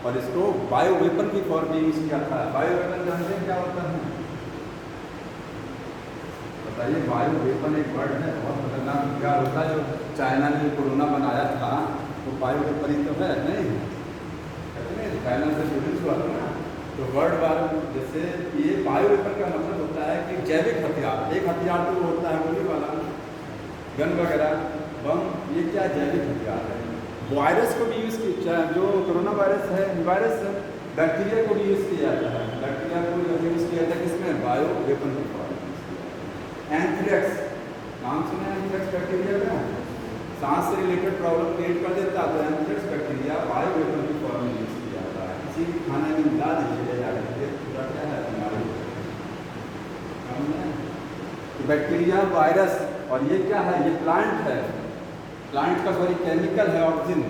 और इसको बायो वेपन की फॉर्म में यूज किया था। बायो वेपन जानते हैं क्या होता है? बताइए। बायो वेपन एक वर्ड है, बहुत खतरनाक हथियार होता है। जो चाइना ने कोरोना बनाया था वो बायो वेपन ही तो है, नहीं? चाइना से शुरू हुआ था ना। तो वर्ल्ड वार, जैसे ये बायो वेपन का मतलब होता है कि जैविक हथियार। एक हथियार तो होता है गोली वाला, गन वगैरह, बम, ये क्या जैविक हथियार है। वायरस को भी यूज़ किया, जो कोरोना वायरस है, वायरस है, बैक्टीरिया को भी यूज़ किया जाता है। बैक्टीरिया को यूज़ किया जाता है किसमें? बायो वेपन की फॉर्म। एंथ्रेक्स, नाम सुना है एंथ्रेक्स बैक्टीरिया का? सांस से रिलेटेड प्रॉब्लम क्रिएट कर देता है। तो एंथ्रेक्स बैक्टीरिया बायो वेपन की फॉर्म में यूज़ किया जाता है। किसी भी खाने में मिला दीजिए जाकर, पूरा क्या है हमारे बैक्टीरिया, वायरस। और ये क्या है? ये प्लांट है, प्लांट का सॉरी केमिकल है ऑक्सीजन,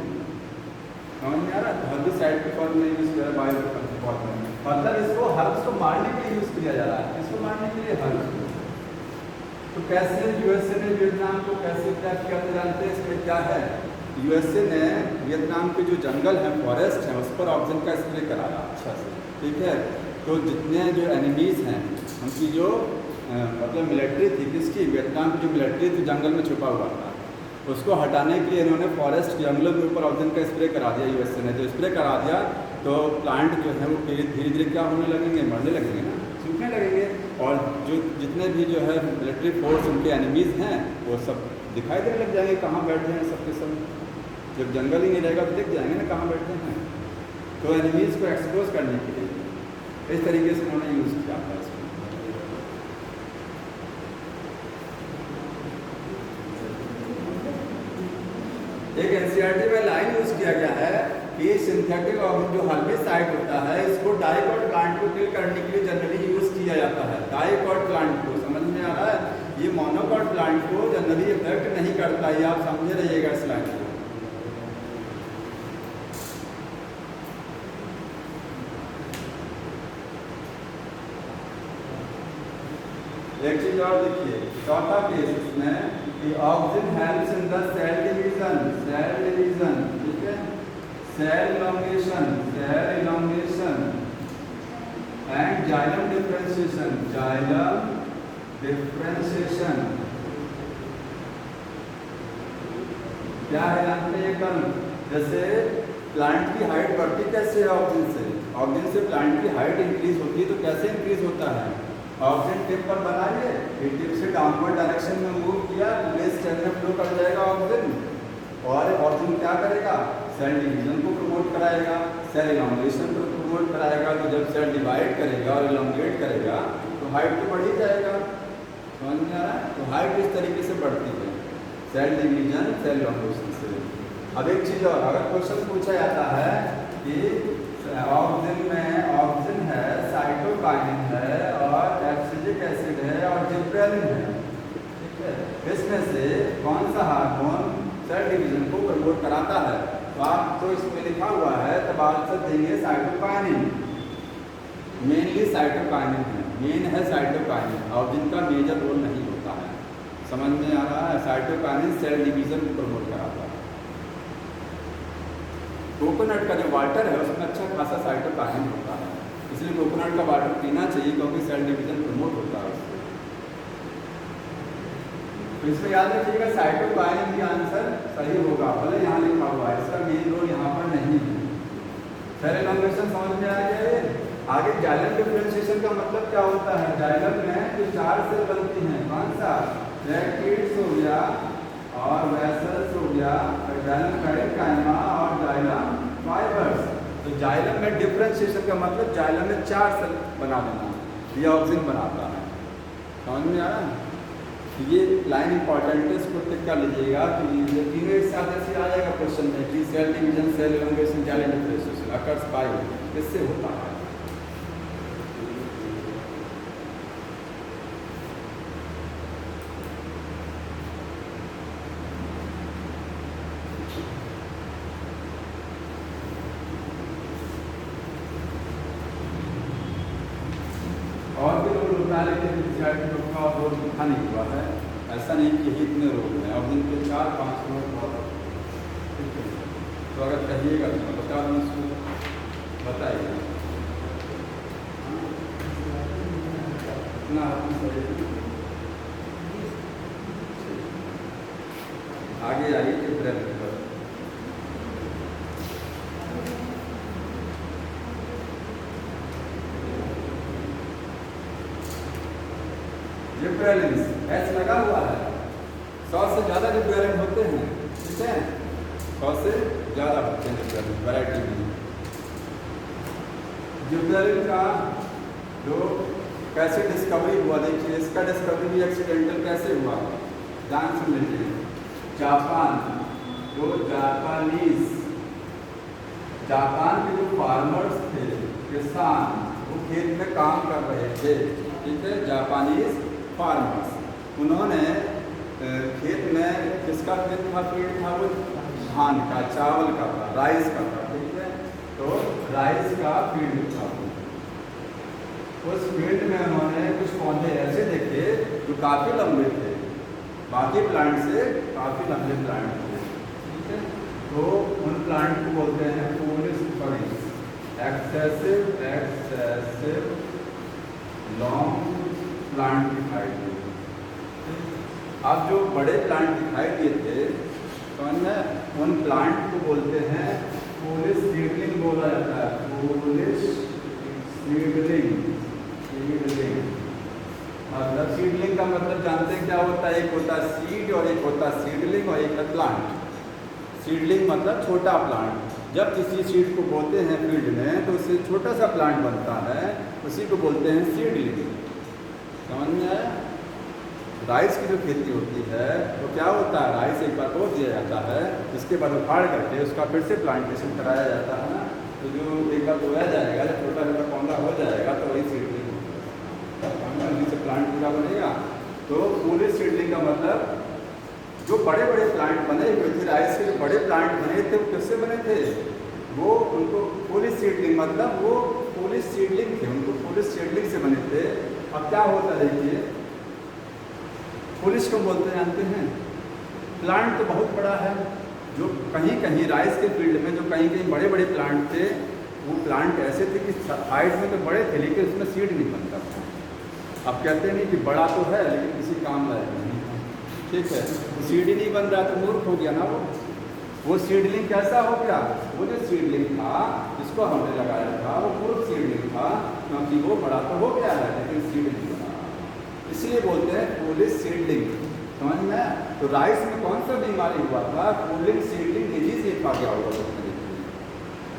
समझ में आ रहा है? हर्बिसाइड की फॉर्म में यूज़ किया है, बायो वेपन की फॉर्म में। मतलब इसको हर्ब्स को मारने के लिए यूज़ किया जा रहा है। इसको मारने के लिए हर्ब्स को। तो कैसे यूएसए ने वियतनाम को कैसे क्या किया था जानते हैं? इसमें क्या है? यूएसए ने वियतनाम के जो जंगल हैं, फॉरेस्ट हैं, उस पर ऑक्सीजन का स्प्रे कराया अच्छा से, ठीक है। तो जितने जो एनिमीज़ हैं उनकी जो मतलब मिलिट्री थी, किसकी? वियतनाम की जो मिलिट्री थी जंगल में छुपा हुआ था, उसको हटाने के लिए इन्होंने फॉरेस्ट जंगलों के ऊपर ऑक्सीजन का स्प्रे करा दिया यूएसए ने। जो स्प्रे करा दिया तो प्लांट जो है वो धीरे धीरे क्या होने लगेंगे? मरने लगेंगे ना, सूखने लगेंगे। और जो जितने भी जो है मिलिट्री फोर्स उनके एनिमीज़ हैं वो सब दिखाई देने लग जाएंगे, कहाँ बैठे हैं सबके सब। जब जंगल ही नहीं रहेगा तो दिख जाएंगे ना कहाँ बैठे हैं। तो एनिमीज़ को एक्सपोज करने के लिए इस तरीके से उन्होंने यूज़ किया था इसको। एक एनसीईआरटी में लाइन यूज़ किया गया है कि सिंथेटिक ऑक्सीजन जो हर्बिसाइड होता है, इसको डाइकॉट प्लांट को किल करने के लिए जनरली यूज़ किया जाता है। डाइकॉट प्लांट को, समझ में आ रहा है? ये मोनोकॉट प्लांट को जनरली इफेक्ट नहीं करता, ये आप समझे रहिएगा इस लाइन को। एक चीज और देखिए, चौथा केस इसमें कि auxin helps in the cell division, ठीक है, cell elongation and xylem differentiation, क्या है जानते हैं कर्म? जैसे प्लांट की हाइट बढ़ती कैसे है? ऑक्सीजन से प्लांट की हाइट इंक्रीज होती है। तो कैसे इंक्रीज होता है? ऑक्सीजन टिप पर बनाइए, टिप से डाउनवर्ड डायरेक्शन में मूव किया, पूरे सेल में फ्लो कर जाएगा ऑक्सीजन। और ऑक्सीजन क्या करेगा? सेल डिवीजन को प्रमोट कराएगा, सेल इलॉन्गेशन को प्रमोट कराएगा, तो जब सेल डिवाइड करेगा और एलोंगेट करेगा तो हाइट तो बढ़ ही जाएगा। समझ में आ रहा है? तो हाइट इस तरीके से बढ़ती है, सेल डिवीजन सेल एलोंगेशन से। अब एक चीज़ और, अगर क्वेश्चन पूछा जाता है कि ऑक्सिन है, साइटोकाइनिन है और एब्सिसिक एसिड है और जिब्रेलिन है, ठीक है, इसमें से कौन सा हार्मोन सेल डिवीजन को प्रमोट कराता है? तो आप तो इसमें लिखा हुआ है, तब आंसर देंगे साइटोकाइनिन। मेनली साइटोकाइनिन है, मेन है साइटोकाइनिन, और जिनका मेजर रोल नहीं होता है। समझ में आ रहा है? साइटोकाइनिन सेल डिवीजन को प्रमोट कराता है। कोकोनट का जो वाटर है उसमें अच्छा खासा साइटोकाइनिन होता है, इसलिए कोकोनट का वाटर पीना चाहिए, क्योंकि सेल डिवीजन प्रमोट होता है उससे। तो इसमें याद रखिएगा साइटोकाइनिन की आंसर सही होगा, भले यहाँ लिखा हुआ है, इसका मेन रोल यहाँ पर नहीं है। सेल एलोंगेशन समझ में आ गया है? आगे जाइलम डिफरेंशिएशन का मतलब क्या होता है? जाइलम में जो 4 सेल बनती हैं, कौन सा? रैकेट्स हो गया और वेसल्स हो गया, जाइलम पैरेन्काइमा और जाइलम फाइबर्स। तो जाइलम में डिफरेंशिएशन का मतलब जाइलम में 4 सेल बना देना, ये ऑक्सिन बनाता है। समझ में आ रहा है? ये लाइन इंपॉर्टेंट है, इसको टिक कर लीजिएगा। तो ये तीनों एक साथ ऐसे आ जाएगा क्वेश्चन में कि cell division cell elongation xylem differentiation occurs by, किससे होता है? और भी रोल होता है, लेकिन का रोल लिखा नहीं हुआ है। ऐसा नहीं कि यही इतने रोल हैं, और जिनके 4-5 रोल बहुत, ठीक है। तो अगर कहिएगा तो मैं बता दूँ, इसको बताइए इतना आगे आइए जिब्रेलिन पर। जिब्रेलिन एच लगा हुआ है, 100 से ज़्यादा जिब्रेलिन होते हैं, ठीक है, 100 से ज़्यादा होते हैं जिब्रेलिन वैरायटी में। जिब्रेलिन का जो कैसे डिस्कवरी हुआ, देखिए इसका डिस्कवरी भी एक्सीडेंटल कैसे हुआ, ध्यान सुन लीजिए। जापान, जो जापान के जो फार्मर्स थे, किसान, वो खेत में काम कर रहे थे, ठीक है, जापानीज फार्मर्स, उन्होंने खेत में, किसका खेत था, फील्ड था, वो धान का, चावल का था, राइस का था, ठीक है, तो राइस का फील्ड था। उस फील्ड में उन्होंने कुछ पौधे ऐसे देखे जो काफ़ी लंबे थे, बाकी प्लांट से काफ़ी लंबे प्लांट थे, ठीक है, तो उन प्लांट को बोलते हैं एक्सेसिव लॉन्ग प्लांट दिखाई दिए। अब जो बड़े प्लांट दिखाई दिए थे, तो उन प्लांट को बोलते हैं पोलिश सीडलिंग, बोला जाता है पोलिश सीडलिंग। मतलब सीडलिंग का मतलब जानते हैं क्या होता है? एक होता है सीड और एक होता है सीडलिंग और एक है प्लांट। सीडलिंग मतलब छोटा प्लांट, जब किसी सीड को बोते हैं फील्ड में तो उससे छोटा सा प्लांट बनता है, उसी को बोलते हैं सीडलिंग। समझ में आया? राइस की जो खेती होती है तो क्या होता है, राइस एक बार बो दिया जाता है, उसके बाद उखाड़ करके उसका फिर से प्लांटेशन कराया जाता है ना, तो जो एक बार बोया जाएगा, जब छोटा छोटा पौधा हो जाएगा तो वही सीडलिंग से प्लांट पूरा बनेगा। तो पूरे सीडलिंग का मतलब जो बड़े बड़े प्लांट बने हुए थे, राइस के जो बड़े प्लांट बने थे, वो किससे बने थे? वो उनको पोलिश सीडलिंग, मतलब वो पोलिश सीडलिंग थे, उनको पोलिश सीडलिंग से बने थे। अब क्या होता है देखिए, पोलिश को बोलते हैं, जानते हैं, प्लांट तो बहुत बड़ा है, जो कहीं कहीं राइस के फील्ड में जो कहीं कहीं बड़े बड़े प्लांट थे, वो प्लांट ऐसे थे कि हाइट में तो बड़े थे लेकिन उसमें सीड नहीं बनता था। अब कहते नहीं कि बड़ा तो है लेकिन किसी काम लायक नहीं, ठीक है, वो सीड ही नहीं बन रहा तो मूर्ख हो गया ना वो सीडलिंग कैसा हो गया? वो जो सीडलिंग था जिसको हमने लगाया था वो मूर्ख सीडलिंग था, क्योंकि वो बड़ा तो हो गया है लेकिन सीड नहीं बना, इसलिए बोलते हैं पोलिश सीडलिंग। समझ में? तो राइस में कौन सा बीमारी हुआ था? पोलिश सीडलिंग डिजीज लिखा गया होगा उसमें, देखिए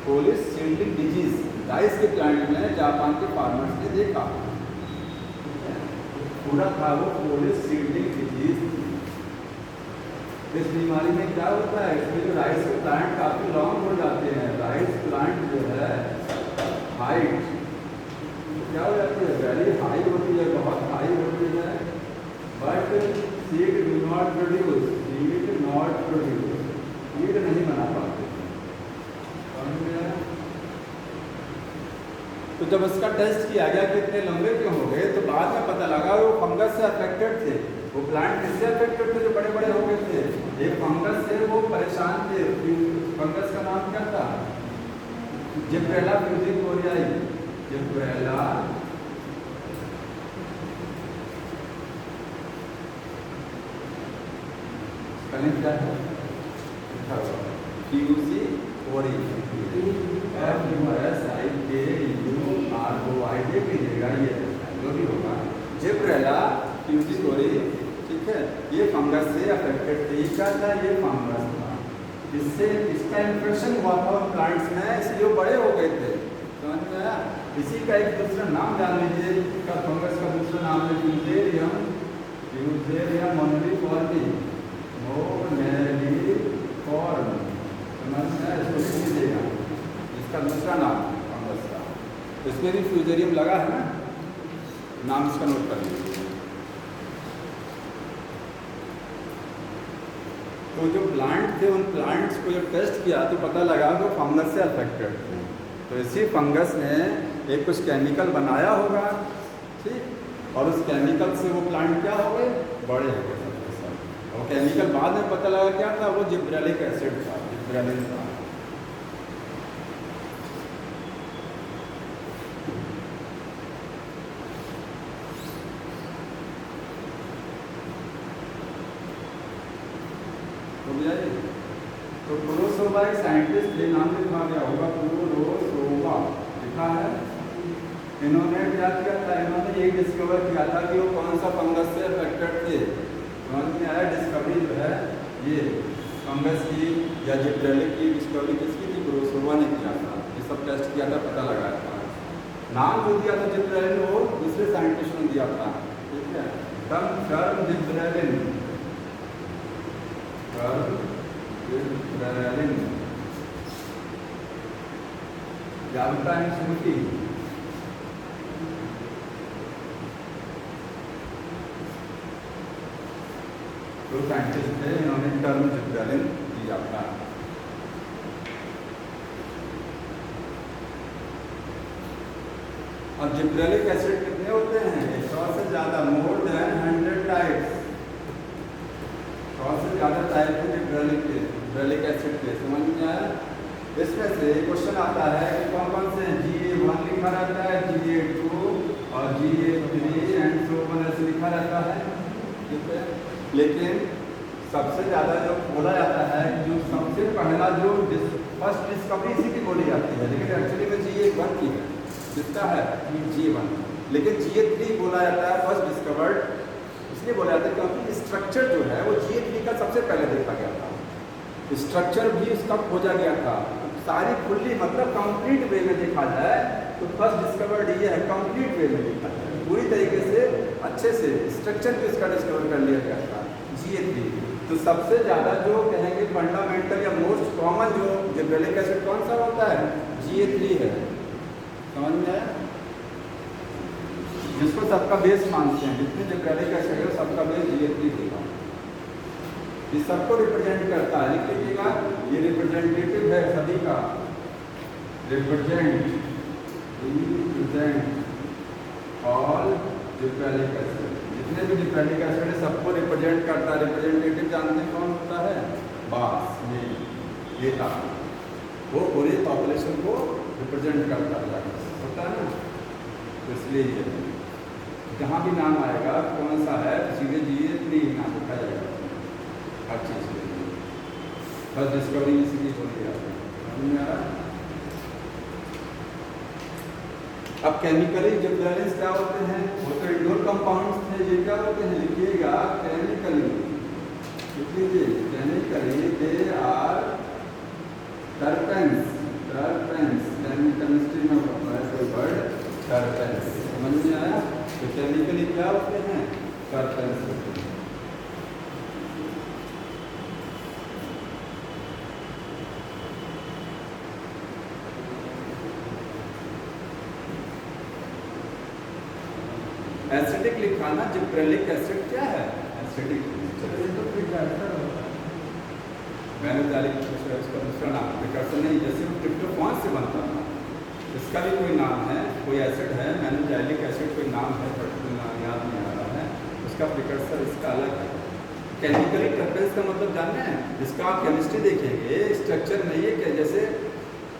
पोलिश सीडलिंग डिजीज राइस के प्लांट में जापान के फार्मर्स ने देखा, पूरा था वो पोलिश सीडलिंग डिजीज। इस बीमारी में क्या होता है, इसमें जो राइस के प्लांट काफ़ी लॉन्ग हो जाते हैं, राइस प्लांट जो है हाइट क्या हो जाती है, वेरी हाई होती है, बहुत हाई होती है, but seed do not produce, seed not produce, seed नहीं बना पाते। तो जब उसका टेस्ट किया गया कि इतने लंबे क्यों हो गए, तो बाद में पता लगा वो फंगस से अफेक्टेड थे। वो प्लांट किससे अफेक्टेड थे जो बड़े बड़े हो गए थे, एक फंगस से वो परेशान थे। फंगस का नाम क्या था, जिब्रेला फ्यूजिकोरियाई, जिब्रेला स्पेलिंग क्या है, जो भी होगा, जिब्रेला फ्यूजिकोरी, ठीक है, ये फंगस से अफेक्टेड थे। क्या था, ये फंगस था, इससे इसका इन्फेक्शन हुआ था उन प्लांट्स में, इसलिए वो बड़े हो गए थे। समझ में आया? इसी का एक दूसरा नाम जान लीजिए, इसका फंगस का दूसरा नाम है फ्यूजेरियम, फ्यूजेरियम मोनेलिफॉर्मी, मोनेलिफॉर्म। समझ में आया? इसको लिख लीजिएगा, इसका दूसरा नाम फंगस का, इसमें भी फ्यूजेरियम लगा है ना, नाम इसका नोट कर लीजिए। तो जो प्लांट थे, उन प्लांट्स को जब टेस्ट किया तो पता लगा कि फंगस से अफेक्टेड थे। तो इसी फंगस ने एक कुछ केमिकल बनाया होगा, ठीक, और उस केमिकल से वो प्लांट क्या हो गए, बड़े हो गए सबके सब। और केमिकल बाद में पता लगा क्या था, वो जिब्रेलिक एसिड था, जिब्रेलिन था। तो प्रोसोवा एक साइंटिस्ट थे, नाम लिखा गया होगा, प्रोसोवा लिखा है। इन्होंने क्या किया था, इन्होंने यही डिस्कवर किया था कि वो कौन सा फंगस से अफेक्टेड थे। समझ में आया? डिस्कवरी जो है ये फंगस की या जिब्रेलिक की डिस्कवरी किसकी थी, प्रोसोवा ने किया था। ये सब टेस्ट किया था, पता लगाया था। नाम जो दिया था जिब्रेलिन, वो दूसरे साइंटिस्ट ने दिया था, ठीक है, टर्म जिब्रेलिन, जिब्रेलिन, जानता है स्मृति। तो साइंटिस्ट थे, इन्होंने टर्म जिब्रेलिन दिया था। अब जिब्रेलिक एसिड कितने होते हैं, 100 से ज़्यादा, मोर देन 100 टाइप्स, 100 से ज़्यादा टाइप है जिब्रेलिक एसिड के। समझ में आया? इसमें से क्वेश्चन आता है कि कौन कौन से हैं। GA1 लिखा रहता है, GA2 और GA3 एंड सो ऑन ऐसे लिखा रहता है, ठीक है। लेकिन सबसे ज़्यादा जो बोला जाता है, जो सबसे पहला जो फर्स्ट डिस्कवरी इसी की बोली जाती है, लेकिन एक्चुअली में GA1 की है, जिसका है GA1, लेकिन GA3 बोला जाता है फर्स्ट डिस्कवर्ड, इसलिए बोला जाता है क्योंकि स्ट्रक्चर जो है वो GA3 का सबसे पहले देखा गया था। स्ट्रक्चर भी उसका खोजा गया था, सारी फुल्ली मतलब कंप्लीट वे में देखा जाए तो फर्स्ट डिस्कवर्ड ये है, कंप्लीट वे में देखा जाए, पूरी तरीके से अच्छे से स्ट्रक्चर भी उसका डिस्कवर कर लिया गया था GA3। तो सबसे ज़्यादा जो कहेंगे फंडामेंटल या मोस्ट कॉमन जो जिब्रेलिक एसिड कौन सा होता है, GA3 है। समझ में आया? जिसको सबका बेस मानते हैं, जितने जिब्रेलिक एसिड है सबका बेस GA3 होगा। ये सबको रिप्रेजेंट करता है, लिख लीजिएगा, ये रिप्रेजेंटेटिव है सभी का, रिप्रेजेंट ऑल जिब्रेलिक एसिड, जितने भी जिब्रेलिक एसिड है सबको रिप्रेजेंट करता है। रिप्रेजेंटेटिव जानते हैं कौन होता है, बास में ये था, वो पूरी पॉपुलेशन को रिप्रेजेंट करता है, होता है ना। तो इसलिए ये जहाँ भी नाम आएगा कौन सा है तो सीधे GA3 नाम लिखा जाएगा हर चीज़ के लिए। फर्स्ट डिस्कवरी इसलिए बोली जाती है। अब केमिकली जिब्रेलिन्स क्या होते हैं, वो तो इंडोर कंपाउंड्स थे, ये क्या होते हैं, लिखिएगा केमिकली, लिख लीजिए chemically they are terpenes, terpenes chemistry में टर्पेंस। समझ में आया? तो केमिकली क्या होते हैं? टर्पेंस होते हैं। एसिडिक लिखा ना, जिब्रेलिक एसिड क्या है? एसिडिक। मैनोजैलिक उसका दूसरा नाम प्रिकर्सर नहीं, जैसे वो ट्रिप्टोफान से बनता था, इसका भी कोई नाम है, कोई एसिड है मैनोजैलिक एसिड, कोई नाम है पर्टिकुलर नाम याद नहीं आ रहा है, उसका प्रिकर्सर इसका अलग है। केमिकली टर्पेंस का मतलब जानते हैं? इसका आप केमिस्ट्री देखेंगे, स्ट्रक्चर नहीं है कि जैसे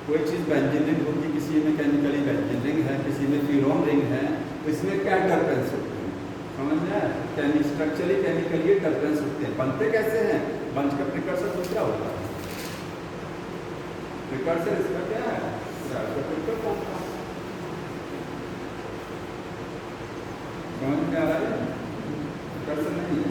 कोई चीज़ बेंजीन रिंग होगी, किसी में केमिकली बेंजीन रिंग है, किसी में फ्यूरोन रिंग है, तो इसमें क्या टर्पेंस होते हैं? समझ में आया? स्ट्रक्चरली केमिकली टर्पेंस होते हैं। बनते कैसे हैं? बंच का प्रिकर्सर दूसरा होता है। प्रिकर्सर इसका क्या है? समझ में आ रहा है? प्रिकर्सर नहीं है।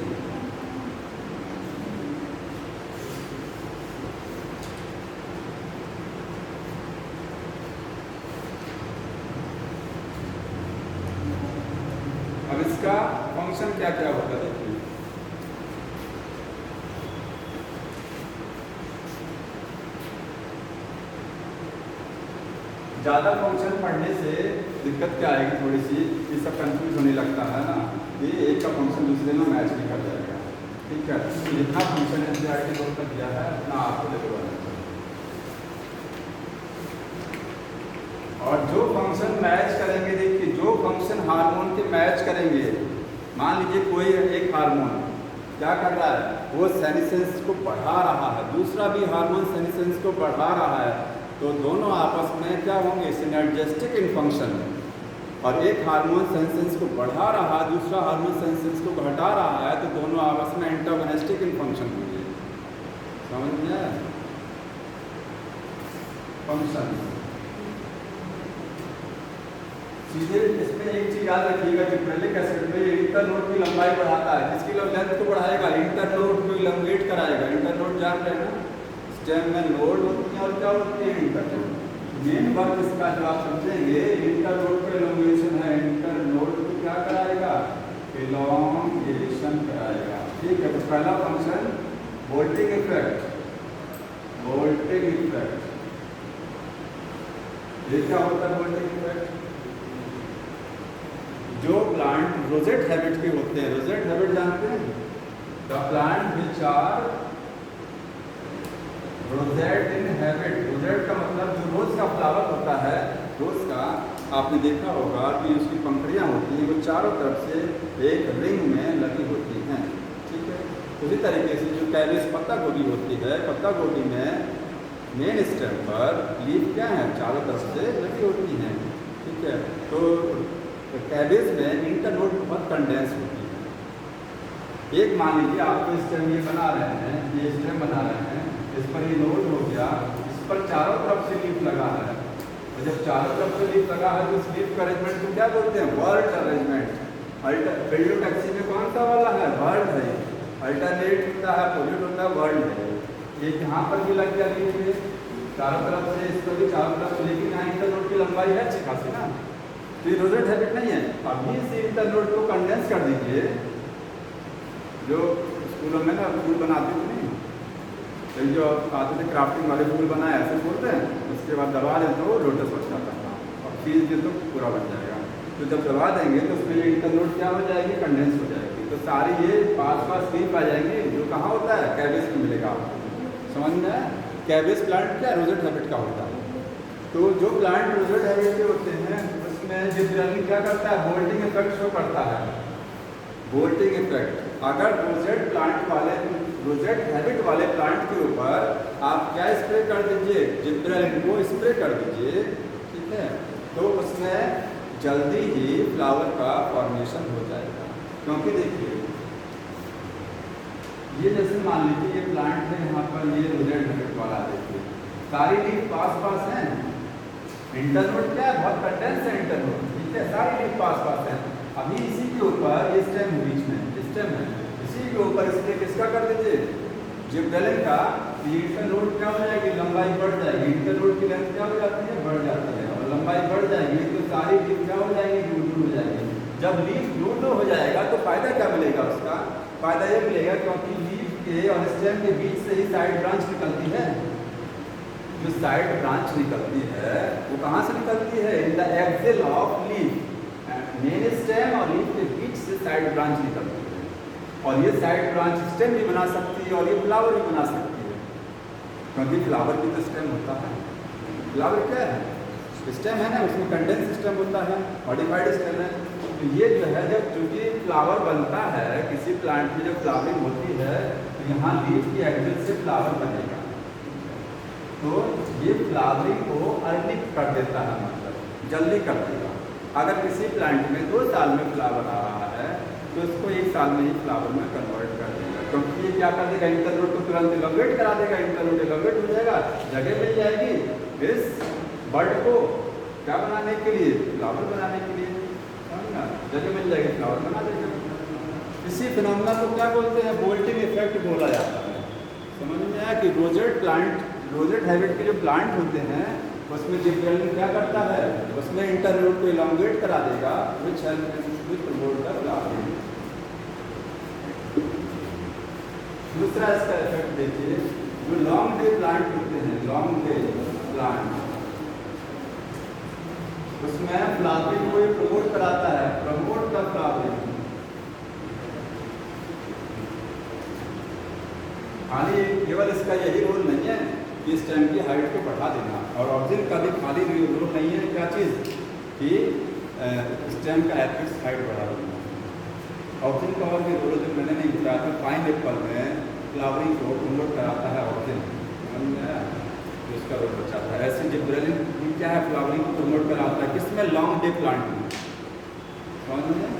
अब इसका फंक्शन क्या क्या होता है देखिए। ज़्यादा फंक्शन पढ़ने से दिक्कत क्या आएगी थोड़ी सी, ये सब कंफ्यूज होने लगता है ना, ये एक का फंक्शन दूसरे में मैच नहीं कर जाएगा। ठीक है, जितना फंक्शन एनसीईआरटी के तौर पर दिया है उतना आपको लगवाना चाहिए। और जो फंक्शन मैच करेंगे, देखिए जो फंक्शन हार्मोन के मैच करेंगे, मान लीजिए कोई एक हार्मोन क्या कर रहा है, वो सेनिसेंस को बढ़ा रहा है, दूसरा भी हार्मोन सेनिसेंस को बढ़ा रहा है, तो दोनों आपस में क्या होंगे? सिनर्जिस्टिक इन फंक्शन। और एक हार्मोन सेनिसेंस को बढ़ा रहा है, दूसरा हार्मोन सेनिसेंस को घटा रहा है, तो दोनों आपस में एंटागोनिस्टिक इन फंक्शन होंगे। समझ में आया? फंक्शन सीधे इसमें एक चीज याद रखिएगा, जिब्रेलिक एसिड में इंटरनोड की लंबाई बढ़ाता है, किसकी लेंथ को बढ़ाएगा? इंटरनोड को इलंगेट कराएगा। इंटरनोड जान रहे हैं ना, स्टेम में नोड होती है और क्या होती है? इंटरनोड। मेन वर्क इसका जो आप समझेंगे, इंटरनोड का इलॉन्गेशन है, इंटरनोड को क्या कराएगा? इलॉन्गेशन कराएगा। ठीक है, तो पहला function bolting effect. Bolting effect ये क्या होता है? वोल्टिंग इफेक्ट जो प्लांट रोजेट हैबिट के होते हैं, रोजेट हैबिट जानते हैं? The plant which are rosette in habit. Rosette का मतलब जो रोज का फ्लावर होता है, रोज का आपने देखा होगा कि उसकी पंखुड़ियाँ होती हैं, वो चारों तरफ से एक रिंग में लगी होती हैं। ठीक है, उसी तरीके से जो कैबेज पत्ता गोभी होती है, पत्ता गोभी में मेन स्टेम पर लीफ क्या है? चारों तरफ से लगी होती हैं। ठीक है, तो कैबेज में इंटरनोड बहुत कंडेंस होती है। एक मान लीजिए आप तो स्टेम ये बना रहे हैं, ये स्टेम बना रहे हैं, इस पर ये नोड हो गया, इस पर चारों तरफ से लीफ लगा है, और जब चारों तरफ से लीफ लगा है तो इस लीफ का अरेंजमेंट को क्या बोलते हैं? Word arrangement. बिल्डोटैक्सी में कौन सा वाला है? वर्ड है। अल्टरनेट होता है, पोल्यूट होता है, वर्ड है। ये यहाँ पर भी लग गया लीफ है चारों तरफ से, इस पर भी चारों तरफ से, लेकिन यहाँ इंटरनोड की लंबाई है अच्छी खासी ना, तो ये रोजेट हैबिट नहीं है। अभी इस इंटरनोड को कंडेंस कर दीजिए, जो स्कूलों में ना फूल बनाते थे नहीं, तो जो आते थे क्राफ्टिंग वाले फूल बनाए ऐसे बोलते हैं, उसके बाद दबा दें तो लोटस बन जाता था, और खींच दें तो पूरा बन जाएगा। तो जब दबा देंगे तो उसमें इंटरनोड क्या हो जाएगी? कंडेंस हो जाएगी। तो सारी ये पास पास लीफ आ जाएंगी, जो कहाँ होता है? कैबेज में मिलेगा आपको। समझ में आया? कैबेज प्लांट क्या रोजेट हैबिट का होता है। तो जो प्लांट रोजेट हैबिट के होते हैं उसमें जिब्रेलिन क्या करता है? बोल्टिंग इफेक्ट शो करता है। Bolting effect. अगर रोजेट प्लांट वाले, रोजेट हैबिट वाले प्लांट के ऊपर आप क्या स्प्रे कर दीजिए? जिब्रेलिन को स्प्रे कर दीजिए। ठीक है, तो उसमें जल्दी ही फ्लावर का फॉर्मेशन हो जाएगा। क्योंकि देखिए ये जैसे मान लीजिए ये प्लांट है, यहाँ पर ये रोजेट हैबिट वाला, देखिए सारी लीफ पास पास हैं, इंटरनोड क्या है? बहुत कंडेंस है इंटरनोड। ठीक है, सारी लीफ पास पास है। अभी इसी के ऊपर ये स्टेम बीच में स्टेम है, इसी के ऊपर स्प्रे किसका कर दीजिए? जिब्रेलिन का। इंटरनोड क्या हो जाएगी? लंबाई बढ़ जाएगी, इंटरनोड की लेंथ क्या हो जाती है? बढ़ जाती है, और और लंबाई बढ़ जाएगी तो सारी लीफ क्या हो जाएंगी, लूडो हो जाएगी। जब लीफ लूडो हो जाएगा तो फायदा क्या मिलेगा उसका, फायदा ये मिलेगा क्योंकि लीफ के और स्टेम के बीच से ही साइड ब्रांच निकलती है। जो साइड ब्रांच निकलती है वो कहाँ से निकलती है, in the axil of leaf. Main stem और लीफ के बीच से साइड ब्रांच निकलती है, और ये साइड ब्रांच स्टेम भी बना सकती है और ये फ्लावर भी बना सकती है, क्योंकि फ्लावर भी तो स्टेम होता है। फ्लावर क्या है, स्टेम है ना, उसमें कंडेंस सिस्टम होता है, मॉडिफाइड स्टेम है। तो ये जो है जब चूंकि फ्लावर बनता है किसी प्लांट में, जब फ्लावरिंग होती है तो यहाँ लीफ की एक्सिल से फ्लावर बनेगा, तो ये फ्लावरिंग को अर्ली कर देता है, मतलब जल्दी कर देगा। अगर किसी प्लांट में 2 साल में फ्लावर आ रहा है तो इसको 1 साल में ही फ्लावर में कन्वर्ट कर देगा, क्योंकि ये क्या कर देगा, इंटरलोड को तुरंत एलोंगेट करा देगा, इंटरलोड एलोंगेट हो जाएगा, जगह मिल जाएगी इस बर्ड को क्या बनाने के लिए, फ्लावर बनाने के लिए, समझना, जगह मिल जाएगी, फ्लावर बना देगा। इसी फिनोमेना को क्या बोलते हैं, बोल्टिंग इफेक्ट बोला जाता है। समझ में आया कि रोजेट प्लांट, रोजेट हैबिट के जो प्लांट होते हैं उसमें जिब्रेलिन क्या करता है, उसमें इंटरलोड को एलोंगेट करा देगा, which help promote the flowering. दूसरा इसका इफेक्ट देखिए, जो लॉन्ग डे प्लांट होते हैं, लॉन्ग डे प्लांट, उसमें फ्लावरिंग को प्रमोट कराता है, प्रमोट द फ्लावरिंग। खाली केवल इसका यही रोल नहीं है कि स्टेम की हाइट को बढ़ा देना, और ऑक्सीजन का भी खाली रोल नहीं है, क्या चीज़ कि स्टेम का एपिक्स हाइट बढ़ा देना। ऑक्सीजन का और भी रोल जो मैंने नहीं बताया था, पाइन एप्पल में फ्लावरिंग को प्रमोट कराता है ऑक्सीजन, उसका रोल बचाता है। ऐसे जिब्रेलिन क्या है, फ्लावरिंग को प्रमोट कराता है, किसमें, लॉन्ग डे प्लांट में। समझ में,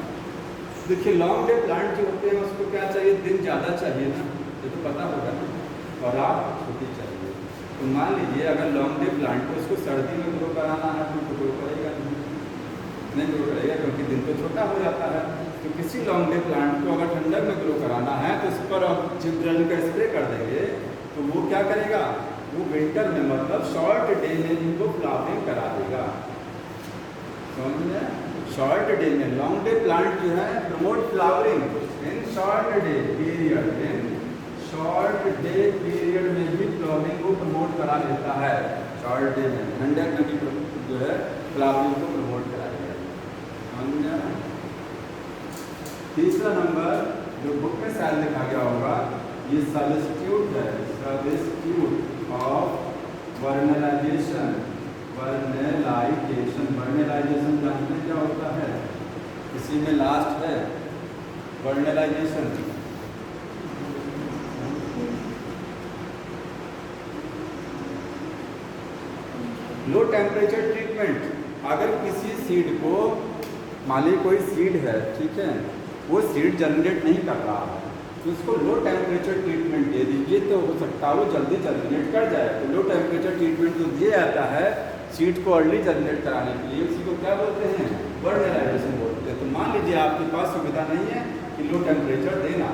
देखिए लॉन्ग डे प्लांट जो होते हैं उसको क्या चाहिए, दिन ज़्यादा चाहिए ना, ये तो पता होगा ना, और रात छोटी चाहिए। तो मान लीजिए अगर लॉन्ग डे प्लांट को उसको सर्दी में ग्रो कराना है तो ग्रो करेगा नहीं ग्रो करेगा, क्योंकि दिन तो छोटा हो जाता है। तो किसी लॉन्ग डे प्लांट को अगर ठंडक में ग्रो कराना है तो इस पर जिब्रेलिन का स्प्रे कर देंगे, तो वो क्या करेगा, वो विंटर में मतलब शॉर्ट डे में इनको फ्लावरिंग करा देगा। समझ में, शॉर्ट डे में लॉन्ग डे प्लांट जो है promote flowering in short day period, in short day period में भी फ्लावरिंग को प्रमोट करा देता है। शॉर्ट डे में, ठंडक में भी जो है फ्लावरिंग को प्रमोट करा देगा। समझा। तीसरा नंबर जो बुक में शायद लिखा गया होगा, ये सब्स्टिट्यूट है, substitute of vernalization. Vernalization, vernalization जानते हैं क्या होता है, इसी में लास्ट है वर्नलाइजेशन। लो टेम्परेचर ट्रीटमेंट, अगर किसी सीड को, मान लीजिए कोई सीड है, ठीक है, वो सीड जनरेट नहीं कर रहा है, तो उसको लो टेम्परेचर ट्रीटमेंट दे दीजिए तो हो सकता है वो जल्दी जनरेट कर जाए। तो लो टेम्परेचर ट्रीटमेंट जो दिया जाता है सीड को अर्ली जनरेट कराने के लिए, उसी को क्या बोलते हैं, वर्नलाइजेशन बोलते हैं। तो मान लीजिए आपके पास सुविधा नहीं है कि लो टेम्परेचर देना,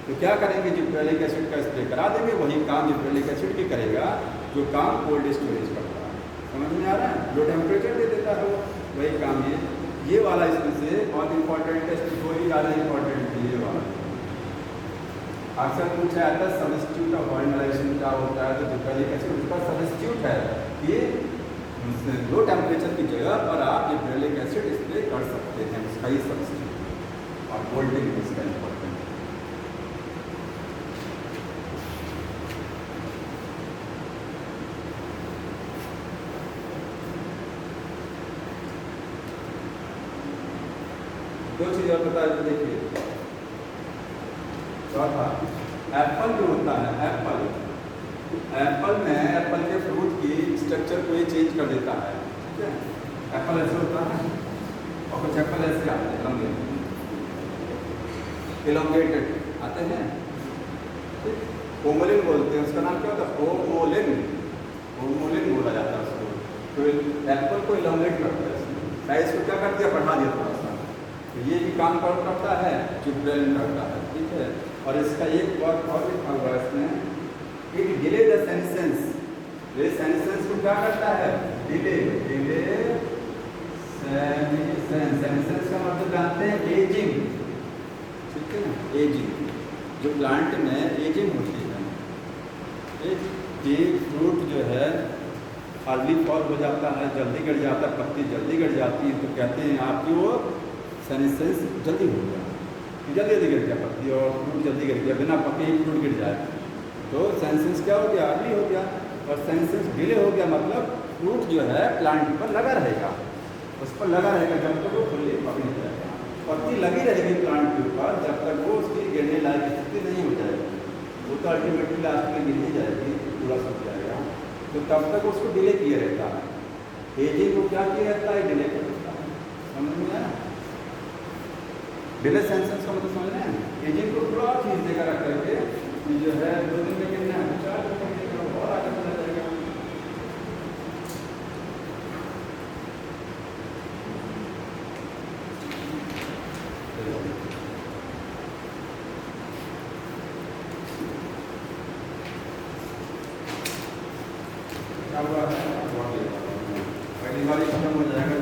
तो क्या करेंगे, जिब्रेलिक एसिड का स्प्रे करा देंगे, वही काम जिब्रेलिक एसिड भी करेगा जो काम कोल्ड स्टोरेज करता है। समझ में आ रहा है, लो टेम्परेचर दे देता है वो, वही काम ये वाला इसमें से बहुत इंपॉर्टेंट टेस्ट, कोई ज़्यादा इंपॉर्टेंट है ये वाला। अक्सर पूछा जाता है सब्स्टिट्यूट ऑफ वर्नलाइजेशन क्या होता है, तो जिब्रेलिक एसिड उसका सब्स्टिट्यूट है कि लो टेम्परेचर की जगह पर आप जिब्रेलिक एसिड स्प्रे कर सकते हैं, उसका ही सब्स्टिट्यूट, और कोल्डिंग इसका इंपॉर्टेंट है। दो चीज़ और बता देते, देखिए चौथा, एप्पल जो होता है, एप्पल में एप्पल के फ्रूट की स्ट्रक्चर को ये चेंज कर देता है, ठीक है। एप्पल ऐसे होता है और कुछ एप्पल ऐसे आते हैं, लंबे एलोंगेटेड आते हैं, ओमोलिन बोलते हैं, उसका नाम क्या होता है, ओमोलिन बोला जाता है उसको। तो एप्पल को एलोंगेट करता है, साइज को क्या कर दिया, बढ़ा दिया थोड़ा सा, तो ये भी काम करता है, जिब्रेलिन करता है, ठीक है। और इसका एक बात और लिखा हुआ है इसमें, एक डिले द सेनेसेंस, ये सेनेसेंस को क्या करता है, डिले डिले सेनेसेंस का मतलब जानते हैं एजिंग, ठीक है ना, एजिंग। जो प्लांट में एजिंग होती है, ये फ्रूट जो है अर्ली फॉल हो जाता है, जल्दी गिर जाता है, पत्ती जल्दी गिर जाती है, तो कहते हैं आपकी वो सेनेसेंस जल्दी हो गया, जल्दी जल्दी गिर गया पत्ती और फ्रूट जल्दी गिर गया, बिना पके ही फ्रूट गिर जाए तो सेनेसेंस क्या हो गया, अर्ली हो गया। और सेनेसेंस डिले हो गया मतलब फ्रूट जो है प्लांट पर लगा रहेगा, उस पर लगा रहेगा जब तक वो फुल्ली पक नहीं जाएगा। पत्ती लगी रहेगी प्लांट के ऊपर जब तक वो उसकी गिरने लायक स्थिति नहीं हो जाएगी, वो तो अल्टीमेटली लास्ट में गिर ही जाएगी, पूरा सूख जाएगा। तो तब तक उसको डिले किया रहता है, एजिंग को क्या किया रहता है, डिले कर देता है। समझ में आया? डिले सेंसेंस का मतलब समझ रहे हैं? एजिंग को थोड़ा चीज देकर रख करके जो है 2 दिन में कितना है, 4 दिन में कितना और आगे बढ़ा जाएगा। क्या हुआ है, पहली बार खत्म हो जाएगा।